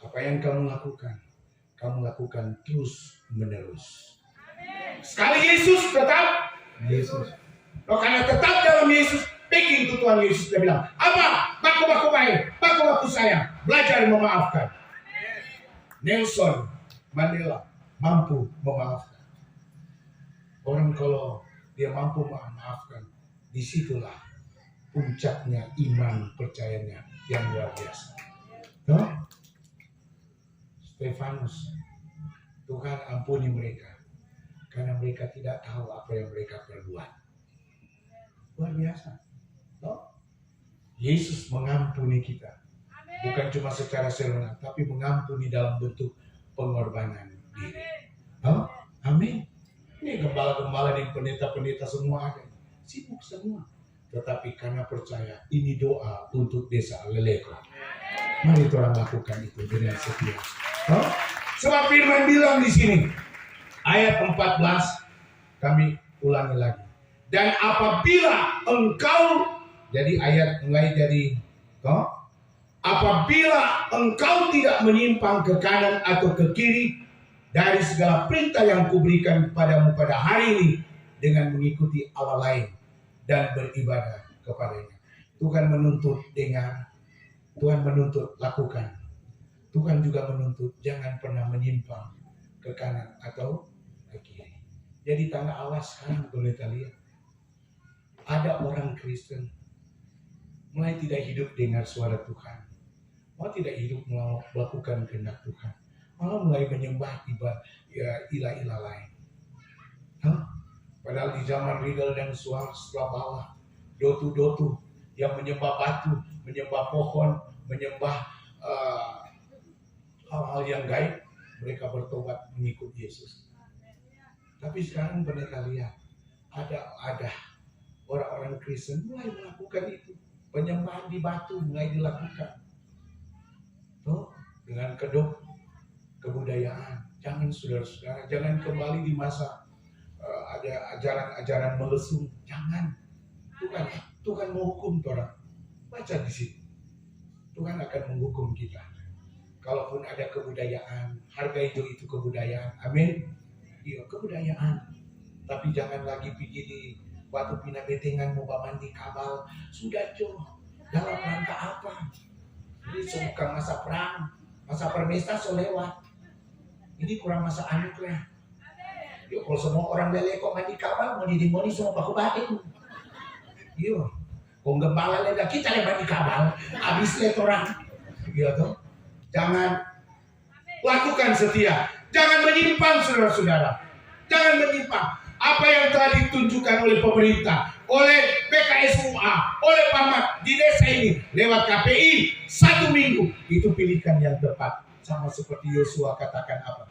apa yang kamu lakukan terus menerus. Sekali Yesus tetap Yesus. Karena tetap dalam Yesus, speaking to Tuhan Yesus, dia bilang, apa? Baku-baku baik, baku-baku sayang, belajar memaafkan. Nelson Mandela mampu memaafkan. Orang kalau dia mampu memaafkan, disitulah puncaknya iman percayanya yang luar biasa. No? Stefanus, Tuhan ampuni mereka, karena mereka tidak tahu apa yang mereka perbuat. Luar biasa. No? Yesus mengampuni kita. Bukan cuma secara seremonial, tapi mengampuni dalam bentuk pengorbanan diri. No? Amin. Ini gembala-gembala dan pendeta-pendeta semua ada. Sibuk semua. Tetapi karena percaya, ini doa untuk desa Leleko. Mari orang lakukan itu dengan setia. No? Sebab firman bilang di sini, ayat 14, kami ulangi lagi. Dan apabila engkau, jadi ayat mulai dari, apabila engkau tidak menyimpang ke kanan atau ke kiri dari segala perintah yang kuberikan kepadamu pada hari ini dengan mengikuti Allah lain dan beribadah kepadanya. Tuhan menuntut dengar, Tuhan menuntut lakukan. Tuhan juga menuntut jangan pernah menyimpang ke kanan atau ke kiri. Jadi tanda awas sekarang boleh kita lihat. Ada orang Kristen mulai tidak hidup dengar suara Tuhan, mau tidak hidup melakukan kehendak Tuhan, malah mulai menyembah ilah-ilah lain. Padahal di zaman Riddle dan suara setelah bawah, dotu-dotu yang menyembah batu, menyembah pohon, menyembah hal-hal yang gaib, mereka bertobat mengikut Yesus. Tapi sekarang pendeta lihat, ada orang-orang Kristen mulai melakukan itu. Penyembahan di batu mulai dilakukan. Tuh, dengan kedok kebudayaan. Jangan saudara-saudara, jangan kembali di masa ada ajaran-ajaran melesung. Jangan. Tuhan menghukum orang. Baca di situ. Tuhan akan menghukum kita. Kalaupun ada kebudayaan, hargai itu kebudayaan. Amin. Iya, kebudayaan. Tapi jangan lagi pergi di Batu Pina Betengan mau mandi kabal. Sudah jauh. Dalam rangka apa? Ini bukan masa perang. Masa permesta so lewat. Ini kurang masa anugerah. Yuk, kalau semua orang lele kok mandi kabal, mau didimoni semua baku batik. Yuk, kok gembala leda kita le mandi kabal. Habis lihat orang. Iya tuh. Jangan lakukan setia. Jangan menyimpang saudara-saudara. Jangan menyimpang. Apa yang telah ditunjukkan oleh pemerintah, oleh PKSUA, oleh PAMAT di desa ini lewat KPI 1 minggu, itu pilihkan yang tepat. Sama seperti Yosua katakan apa?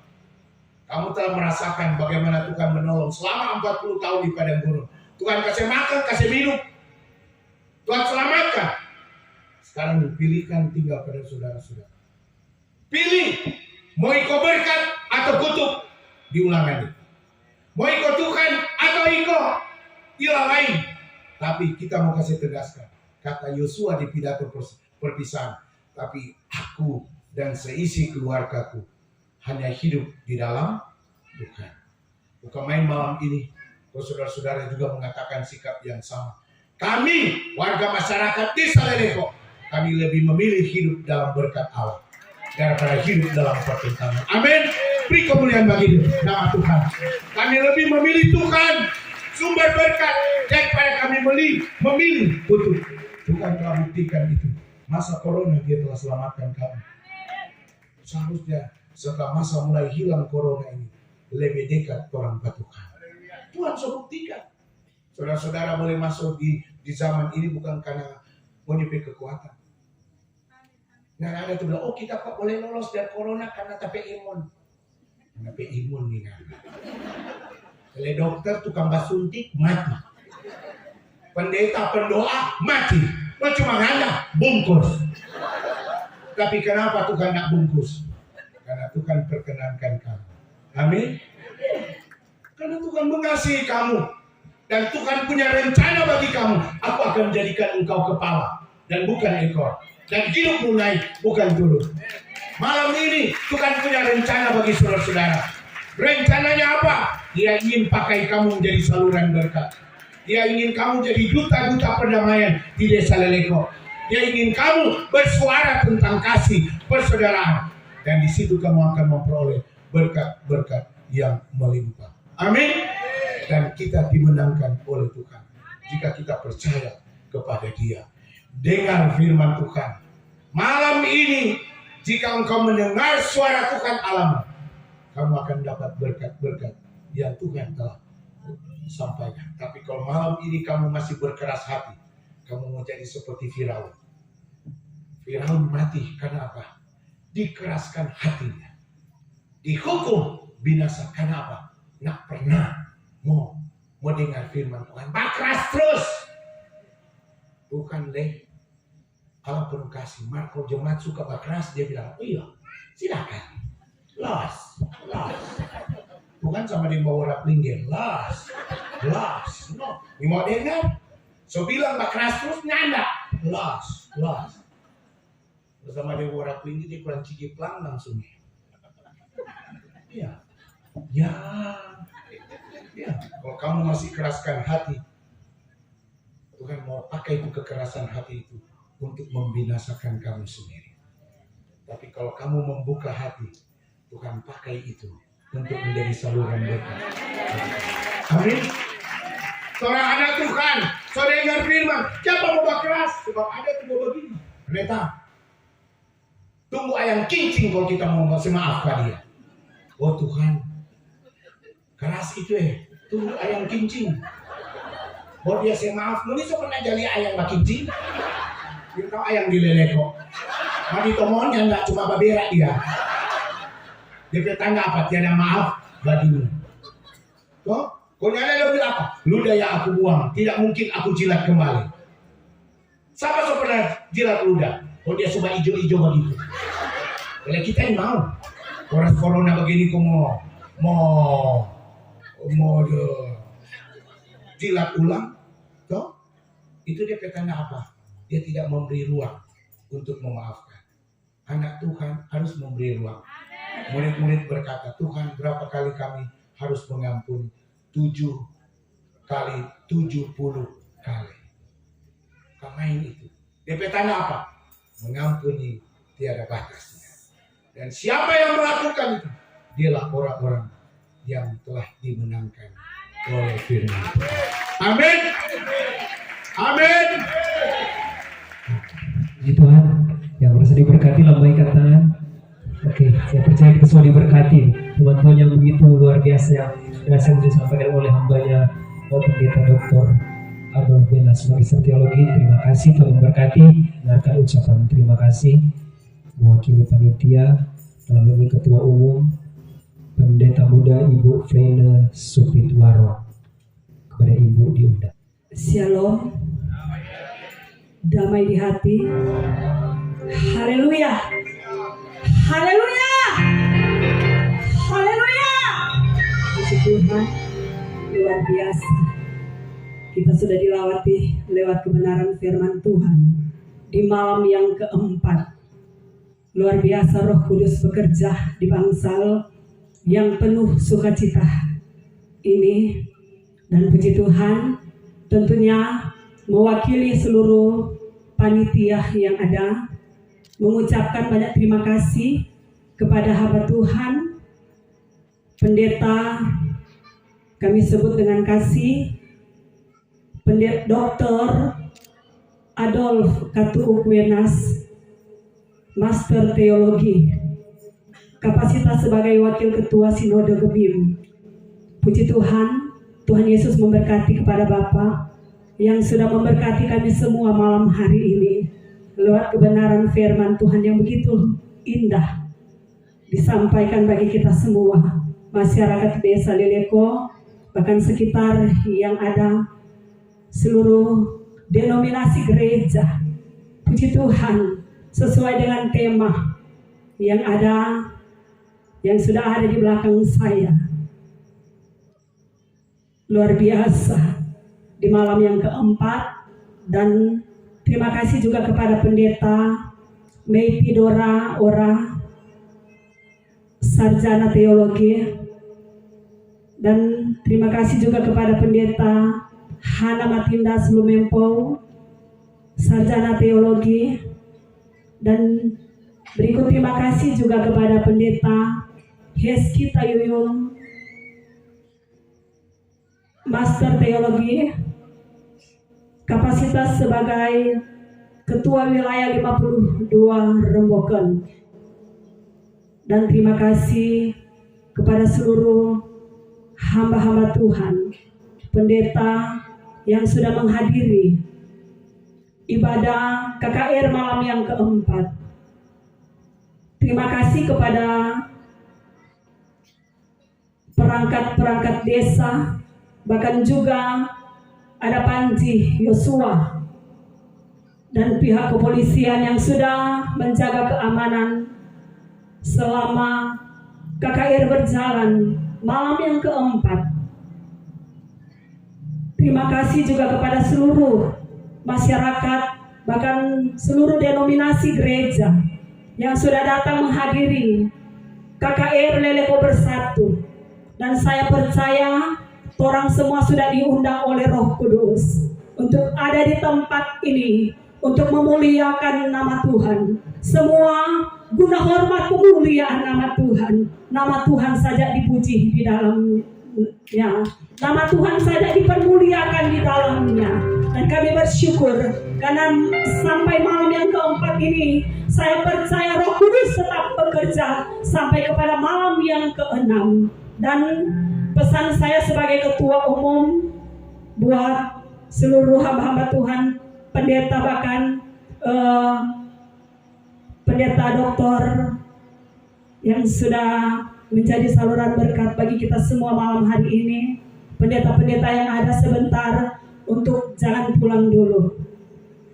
Kamu telah merasakan bagaimana Tuhan menolong selama 40 tahun di padang gurun. Tuhan kasih makan, kasih minum. Tuhan selamatkan. Sekarang dipilihkan tinggal pada saudara-saudara. Pilih, mau ikut berkat atau kutuk di Ulangan ini. Mau ikut Tuhan atau ikut ilah lain. Tapi kita mau kasih tegaskan. Kata Yosua di pidato perpisahan. Tapi aku dan seisi keluargaku hanya hidup di dalam Tuhan. Bukan main malam ini. Saudara-saudara juga mengatakan sikap yang sama. Kami warga masyarakat Desa Leleko, kami lebih memilih hidup dalam berkat Allah daripada hidup dalam pertentangan. Amin. Beri kemuliaan bagi nama Tuhan. Kami lebih memilih Tuhan sumber berkat daripada kami memilih untuk Tuhan telah buktikan itu. Masa corona dia telah selamatkan kami. Seharusnya setelah masa mulai hilang corona ini lebih dekat orang Tuhan. Tuhan sudah buktikan. Saudara-saudara boleh masuk di zaman ini bukan karena punya kekuatan. Nah ada tuh bilang, oh kita kok boleh lolos dari corona karena tapi imun. Tapi imun nih kan. Oleh dokter tukang basuntik mati. Pendeta pendoa mati. Lo cuma nganda bungkus. Tapi kenapa Tuhan nak bungkus? Karena Tuhan perkenankan kamu. Amin. Karena Tuhan mengasihi kamu. Dan Tuhan punya rencana bagi kamu. Aku akan menjadikan engkau kepala dan bukan ekor. Dan hidupmu naik bukan turun. Malam ini Tuhan punya rencana bagi saudara-saudara. Rencananya apa? Dia ingin pakai kamu menjadi saluran berkat. Dia ingin kamu jadi duta-duta perdamaian di Desa Leleko. Dia ingin kamu bersuara tentang kasih persaudaraan. Dan di situ kamu akan memperoleh berkat-berkat yang melimpah. Amin. Dan kita dimenangkan oleh Tuhan jika kita percaya kepada Dia. Dengar firman Tuhan. Malam ini jika engkau mendengar suara Tuhan Allah, kamu akan dapat berkat-berkat yang Tuhan telah sampaikan. Tapi kalau malam ini kamu masih berkeras hati, kamu mau jadi seperti Firaun. Firaun mati karena apa? Dikeraskan hatinya. Dihukum binasa karena apa? Nggak pernah mau dengar firman Tuhan. Bakras terus. Bukan deh. Allah penuh kasih. Marco jemaat suka bakras. Dia bilang, oh iya silakan. Los. Bukan sama dia bawa raplinggen. Los. No. Ini mau dengar? So bilang bakras terus nyanda. Los. Bersama dia bawa raplinggen dia kurang cikiplang langsung. Iya. Ya, kalau kamu masih keraskan hati, Tuhan mau pakai itu kekerasan hati itu untuk membinasakan kamu sendiri. Tapi kalau kamu membuka hati, Tuhan pakai itu untuk menjadi saluran berkat. Amin. Seorang anak Tuhan, saudara dengar firman, siapa mau keras? Sebab ada tuh begini. Ternyata, tunggu ayam kincing kalau kita mau maafkan dia. Oh Tuhan, keras itu tunggu ayam kincing. Baru dia saya maaf, muni so pernah jadi ayam kincing. Dia tahu ayam dileleko. Mari tomonnya enggak cuma baberak dia. Dia bertanya apa? Tiada maaf bagimu. Kok? Kau nyala dia bilang apa? Ludah yang aku buang, tidak mungkin aku jilat kembali. Siapa so pernah jilat ludah? Oh dia coba ijo-ijo begitu. Kalau kita yang mau. Orang corona begini kok mau jilat ulang, toh itu dia katanya apa? Dia tidak memberi ruang untuk memaafkan. Anak Tuhan harus memberi ruang. Murid-murid berkata, Tuhan berapa kali kami harus mengampuni? 7 kali 70 kali. Kamain itu. Dia katanya apa? Mengampuni tiada batasnya. Dan siapa yang melakukan itu? Dialah orang-orang yang telah dimenangkan oleh firman Tuhan. Amin. Amin. Puji Tuhan, yang merasa diberkati lambaikan tangan. Oke, saya percaya kita semua diberkati. Tuhan yang begitu luar biasa yang berhasil disampaikan oleh hambanya Pendeta Dr. Adolf Benas Magister Teologi. Terima kasih Tuhan memberkati. Dengarkan ucapan terima kasih mewakili panitia dalam ini Ketua Umum Pendeta Muda Ibu Frena Supitwaro. Kepada Ibu diundang. Shalom, damai di hati. Haleluya, haleluya, haleluya. Puji Tuhan, luar biasa. kita sudah dilawati lewat kebenaran firman Tuhan. Di malam yang keempat, luar biasa Roh Kudus bekerja di Bangsal yang penuh sukacita ini. Dan puji Tuhan, tentunya mewakili seluruh panitia yang ada, mengucapkan banyak terima kasih kepada hamba Tuhan, pendeta, kami sebut dengan kasih, pendeta Dr. Adolf Katu Ukwenas, Master Teologi, kapasitas sebagai Wakil Ketua Sinode Gebim. Puji Tuhan, Tuhan Yesus memberkati kepada Bapak yang sudah memberkati kami semua malam hari ini lewat kebenaran firman Tuhan yang begitu indah disampaikan bagi kita semua, masyarakat Desa Leleko, bahkan sekitar yang ada, seluruh denominasi gereja. Puji Tuhan, sesuai dengan tema yang ada, yang sudah ada di belakang saya. Luar biasa di malam yang keempat. Dan terima kasih juga kepada pendeta Meiti Dora Ora, sarjana teologi. Dan terima kasih juga kepada pendeta Hana Matinda Slumempo, sarjana teologi. Dan berikut terima kasih juga kepada pendeta Heski Tayuyung, Master Teologi, kapasitas sebagai Ketua Wilayah 52 Remboken. Dan terima kasih kepada seluruh hamba-hamba Tuhan, pendeta yang sudah menghadiri ibadah KKR malam yang keempat. Terima kasih kepada perangkat-perangkat desa, bahkan juga ada Panji Yosua dan pihak kepolisian yang sudah menjaga keamanan selama KKR berjalan malam yang keempat. Terima kasih juga kepada seluruh masyarakat, bahkan seluruh denominasi gereja yang sudah datang menghadiri KKR Leleko Bersatu. Dan saya percaya orang semua sudah diundang oleh Roh Kudus untuk ada di tempat ini, untuk memuliakan nama Tuhan. Semua guna hormat kemuliaan nama Tuhan. Nama Tuhan saja dipuji di dalamnya. Nama Tuhan saja dipermuliakan di dalamnya. Dan kami bersyukur karena sampai malam yang keempat ini, saya percaya Roh Kudus tetap bekerja sampai kepada malam yang keenam. Dan pesan saya sebagai ketua umum buat seluruh hamba-hamba Tuhan, pendeta, bahkan pendeta doktor yang sudah menjadi saluran berkat bagi kita semua malam hari ini, pendeta-pendeta yang ada sebentar untuk jangan pulang dulu.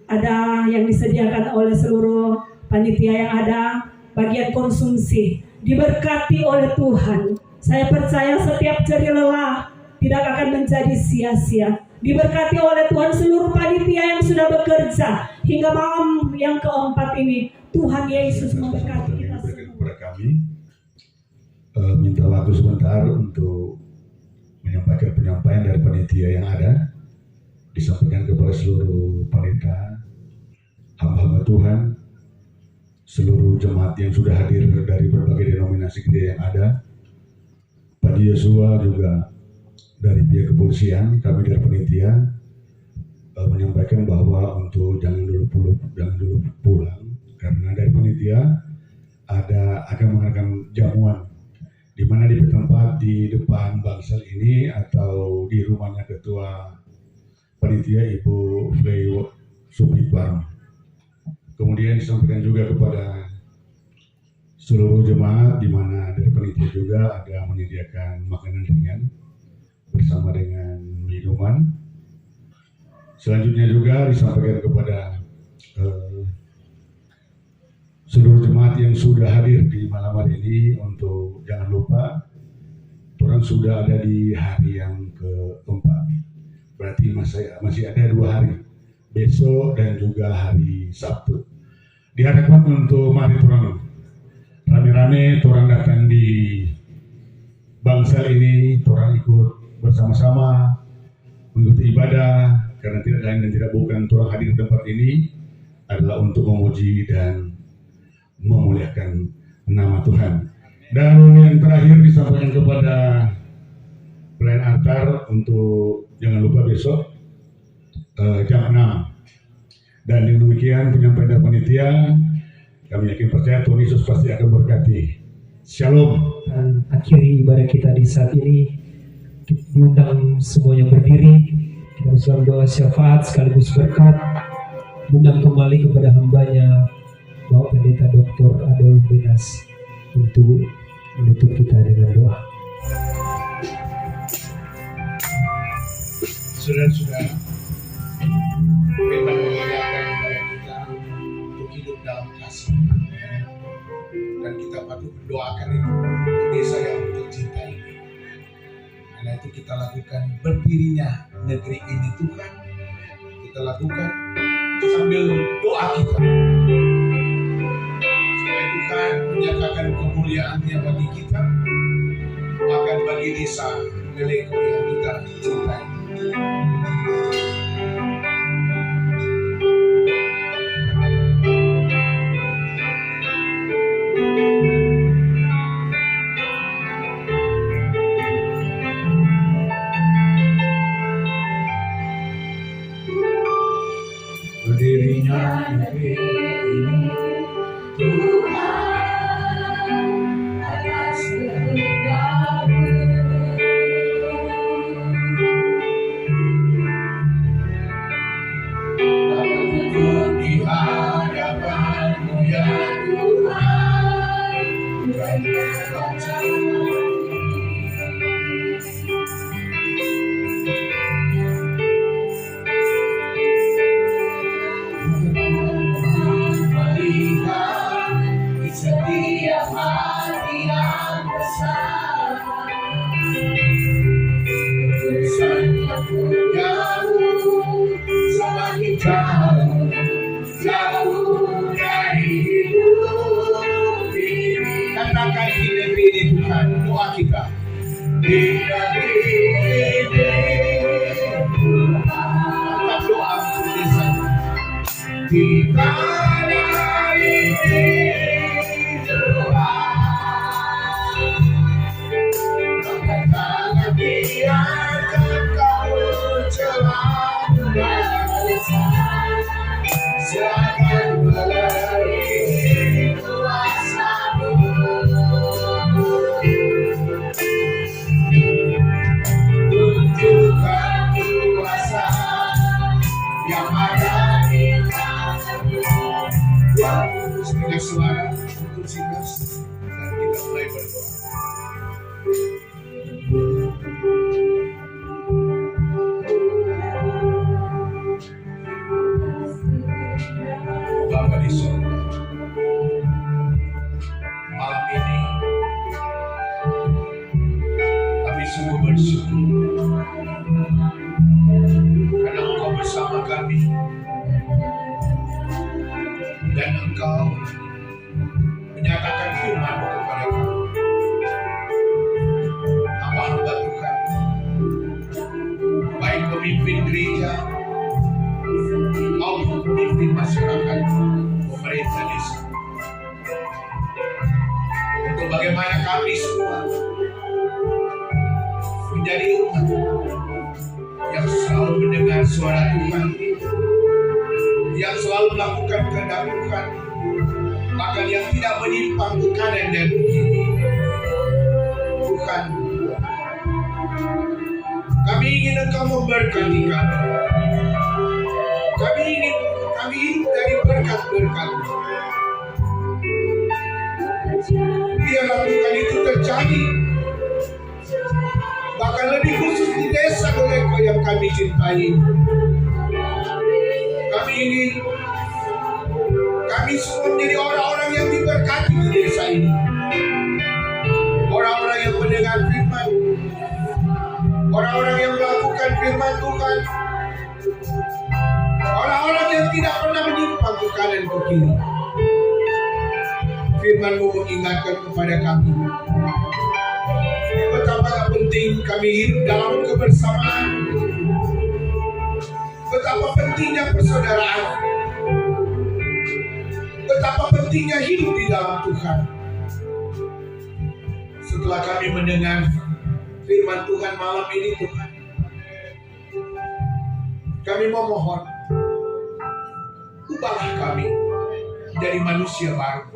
Ada yang disediakan oleh seluruh panitia yang ada, bagian konsumsi, diberkati oleh Tuhan. Saya percaya setiap jerih lelah tidak akan menjadi sia-sia. Diberkati oleh Tuhan seluruh panitia yang sudah bekerja hingga malam yang keempat ini. Tuhan Yesus memberkati kita semua. Kepada kami, minta waktu sebentar untuk menyampaikan penyampaian dari panitia yang ada, disampaikan kepada seluruh pendeta, hamba-hamba Tuhan, seluruh jemaat yang sudah hadir dari berbagai denominasi gereja yang ada. Pak Yosua juga dari pihak kepolisian, kami dari panitia menyampaikan bahwa untuk jangan dulu pulang karena dari panitia akan mengadakan jamuan di mana di tempat di depan Bangsal ini atau di rumahnya ketua panitia Ibu Fleo Supitbar. Kemudian disampaikan juga kepada seluruh jemaat di mana dari panitia juga ada menyediakan makanan ringan bersama dengan minuman. Selanjutnya juga disampaikan kepada seluruh jemaat yang sudah hadir di malam hari ini untuk jangan lupa orang sudah ada di hari yang keempat. Berarti masih ada 2 hari, besok dan juga hari Sabtu. Diharapkan untuk mari turun rame-rame orang datang di bangsal ini, orang ikut bersama-sama mengikuti ibadah, karena tidak lain dan tidak bukan orang hadir di tempat ini adalah untuk memuji dan memuliakan nama Tuhan. Dan yang terakhir disampaikan kepada pelayan altar untuk jangan lupa besok jam 6. Dan yang demikian penyampaian dari panitia, kami yakin percaya Tuhan Yesus pasti akan berkati. Shalom. Dan akhiri ibadah kita di saat ini, kita undang semuanya berdiri, kita bersama doa syafaat sekaligus berkat, undang kembali kepada hambanya Bapak Pendeta Dr. Adolf Benas untuk menutup kita dengan doa. Saudara-saudara, Firman mengajarkan kepada kita untuk hidup dalam kasih, dan kita patut mendoakan itu di desa yang tercinta ini. Karena itu kita lakukan berdirinya negeri ini Tuhan, kita lakukan sambil doa kita supaya Tuhan menyatakan kemuliaannya bagi kita, bahkan bagi desa Leleko yang kita cintai. Berdirinya negeri ini Tuhan atas kehendak-Mu. Aku duduk di hadapan-Mu ya Tuhan, bukan membaca. Setiap hati yang bersama, ketulusannya jauh, semakin jauh dari hidup ini. Katakan di negeri ini Tuhan, doa kita. Di negeri ini Tuhan, tetap doa untuk desa. Di tanah ini silakan melalui kuasa-Mu, tunjukkan kuasa yang ada di tangan-Mu. Setengah suara untuk singkat dan kita mulai berdoa. Bapa di surga, malam ini kami sungguh bersyukur karena Engkau bersama kami dan Engkau menyatakan firman-Mu kepada kami. Hamba-hamba Tuhan, baik pemimpin gereja maupun pemimpin masyarakat, pemerintah desa, untuk bagaimana kami semua menjadi umat yang selalu mendengar suara Tuhan, yang selalu melakukan kehendak Tuhan, bahkan yang tidak menyimpang ke kanan dan ke kiri. Tuhan, kami ingin Engkau memberkati kami. Kami hidup dari berkat-berkat-Mu. Biarlah Tuhan itu terjadi, bahkan lebih khusus di desa Leleko yang kami cintai. Kami ingin kami semua menjadi orang-orang yang diberkati di desa ini, orang-orang yang mendengar firman, orang-orang yang melakukan firman Tuhan, orang-orang yang tidak pernah menyimpang ke kanan ke kiri. Firman-Mu mengingatkan kepada kami betapa penting kami hidup dalam kebersamaan, betapa pentingnya persaudaraan, betapa pentingnya hidup di dalam Tuhan. Setelah kami mendengar firman Tuhan malam ini, Tuhan, kami memohon, ubahlah kami menjadi manusia baru.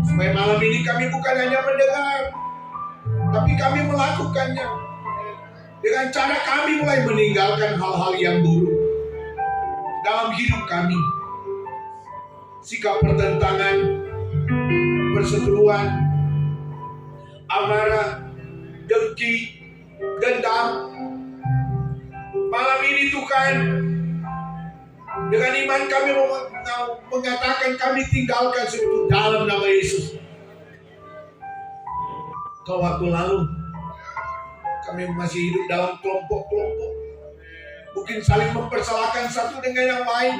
Supaya malam ini kami bukan hanya mendengar, tapi kami melakukannya. Dengan cara kami mulai meninggalkan hal-hal yang buruk dalam hidup kami. Sikap pertentangan, perseteruan, amarah, dengki, dendam. Malam ini Tuhan, dengan iman kami mengatakan kami tinggalkan itu dalam nama Yesus. Kalau waktu lalu kami masih hidup dalam kelompok-kelompok, mungkin saling mempersalahkan satu dengan yang lain,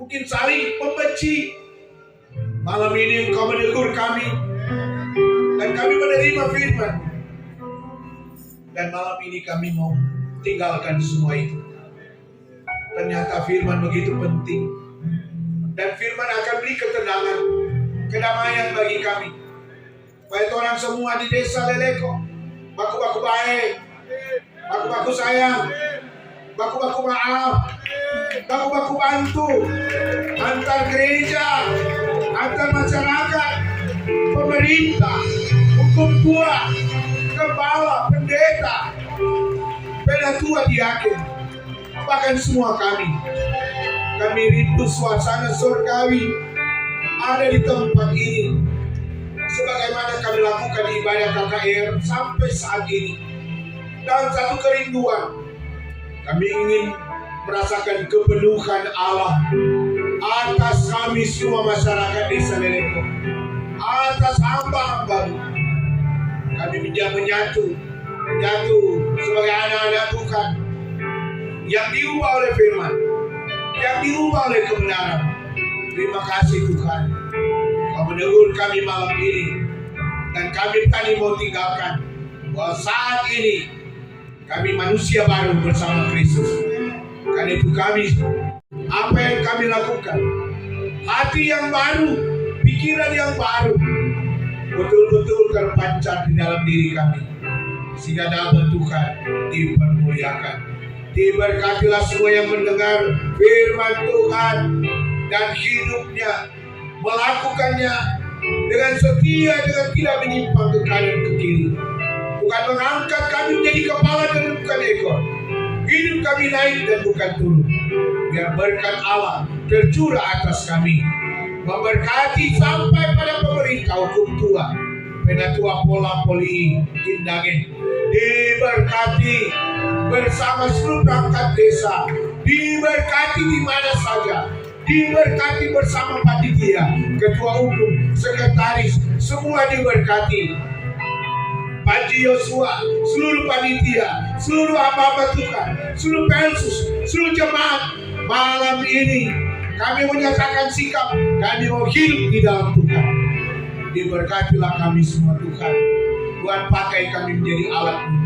mungkin saling membenci. Malam ini Engkau menegur kami dan kami menerima firman. Dan malam ini kami mau tinggalkan semua itu. Ternyata firman begitu penting. Dan firman akan beri ketenangan, kedamaian bagi kami. Baik orang semua di desa Leleko, baku-baku baik, baku-baku sayang, baku-baku maaf, baku-baku bantu, antar gereja, antar masyarakat, pemerintah, hukum tua, kepala, pendeta, penatua diaken, bahkan semua kami rindu suasana surgawi ada di tempat ini. Sebagaimana kami lakukan ibadah KKR sampai saat ini. Dalam satu kerinduan, kami ingin merasakan kepenuhan Allah atas kami semua masyarakat desa Leleko, atas hamba-hamba. Kami menyatu sebagai anak-anak Tuhan yang diubah oleh firman, yang diubah oleh kebenaran. Terima kasih Tuhan, Kau menegur kami malam ini, dan kami tadi mau tinggalkan bahwa saat ini kami manusia baru bersama Kristus. Karena itu kami, apa yang kami lakukan, hati yang baru, pikiran yang baru, betul-betul terpancar di dalam diri kami, sehingga dapat Tuhan dipermuliakan. Diberkatilah semua yang mendengar firman Tuhan dan hidupnya, melakukannya dengan setia, dengan tidak menyimpang ke kanan ke kiri. Bukan mengangkat kami menjadi kepala dan bukan ekor. Hidup kami naik dan bukan turun. Biar berkat Allah tercurah atas kami, memberkati sampai pada pemerintah hukum tua, penatua pola poli indangen, diberkati bersama seluruh perangkat desa, diberkati di mana saja, diberkati bersama panitia, ketua umum, sekretaris, semua diberkati. Panji Yosua, seluruh panitia, seluruh hamba-hamba Tuhan, seluruh pensus, seluruh jemaat, malam ini kami menyatakan sikap, kami mau hidup di dalam Tuhan. Diberkatilah kami semua Tuhan. Tuhan pakai kami menjadi alat-Mu,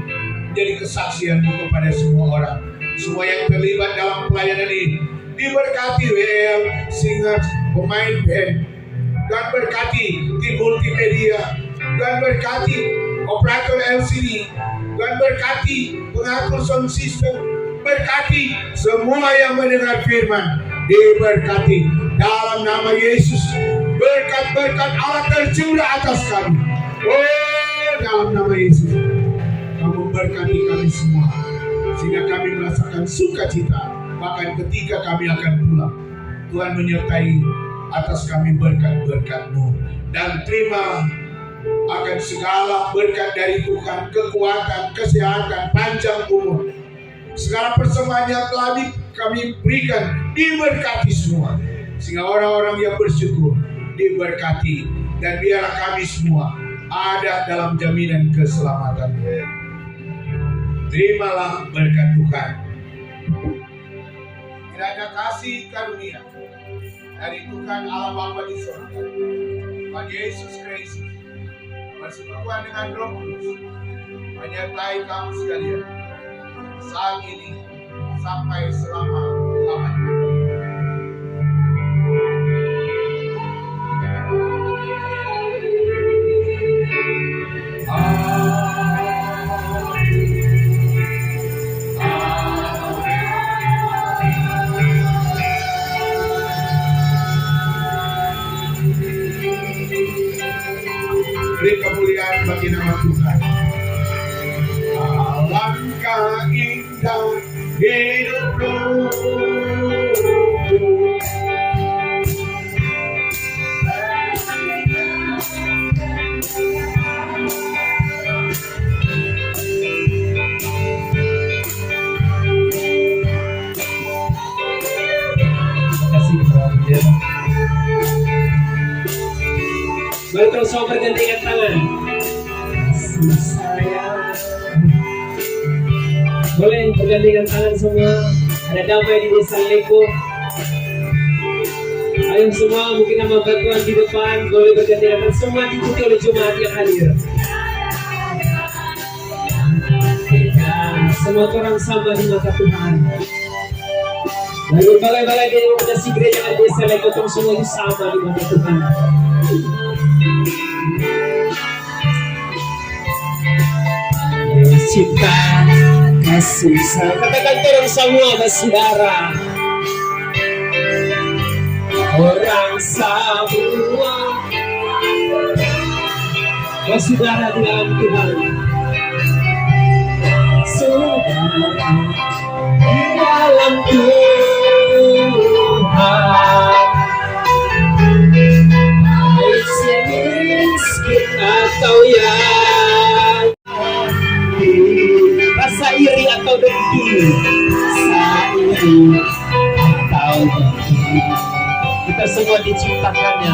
menjadi kesaksian-Mu kepada semua orang, semua yang terlibat dalam pelayanan ini. Diberkati WL, singers, pemain band, dan berkati tim multimedia, dan berkati operator LCD, dan berkati pengatur sound system, berkati semua yang mendengar firman, diberkati dalam nama Yesus. Berkat-berkat Allah tercurah atas kami. Oh, dalam nama Yesus, Kamu berkati kami semua, sehingga kami merasakan sukacita bahkan ketika kami akan pulang. Tuhan menyertai atas kami berkat-berkat-Mu, dan terima akan segala berkat dari Tuhan, kekuatan, kesehatan, panjang umur. Segala persembahan yang telah kami berikan diberkati semua, sehingga orang-orang yang bersyukur diberkati, dan biarlah kami semua ada dalam jaminan keselamatan. Terimalah berkat Tuhan. Kiranya kasih karunia dari Tuhan Allah Bapa di surga, Tuhan Yesus Kristus, persekutuan dengan Roh Kudus menyertai kamu sekalian saat ini sampai selama-lamanya. Beri kemuliaan bagi nama Tuhan. Alangkah indah hidupmu. Terima kasih kepada Mari terus sama bergandengan tangan. Kasih sayang. Boleh bergandengan tangan semua. Ada damai di desa Leko. Ayo semua mungkin nama bantuan di depan. Boleh bergandengan tangan. Semua diikuti oleh jemaat yang hadir. Semua orang sama di mata Tuhan. Lalu balai-balai denominasi gereja di desa Leko semua itu sama di mata Tuhan. Cinta kasih sayang, katakan terus semua bersaudara, orang semua bersaudara di dalam Tuhan, saudara di dalam Tuhan. Miskin atau yang rasa iri atau dengki, iri atau dengki, kita semua diciptakannya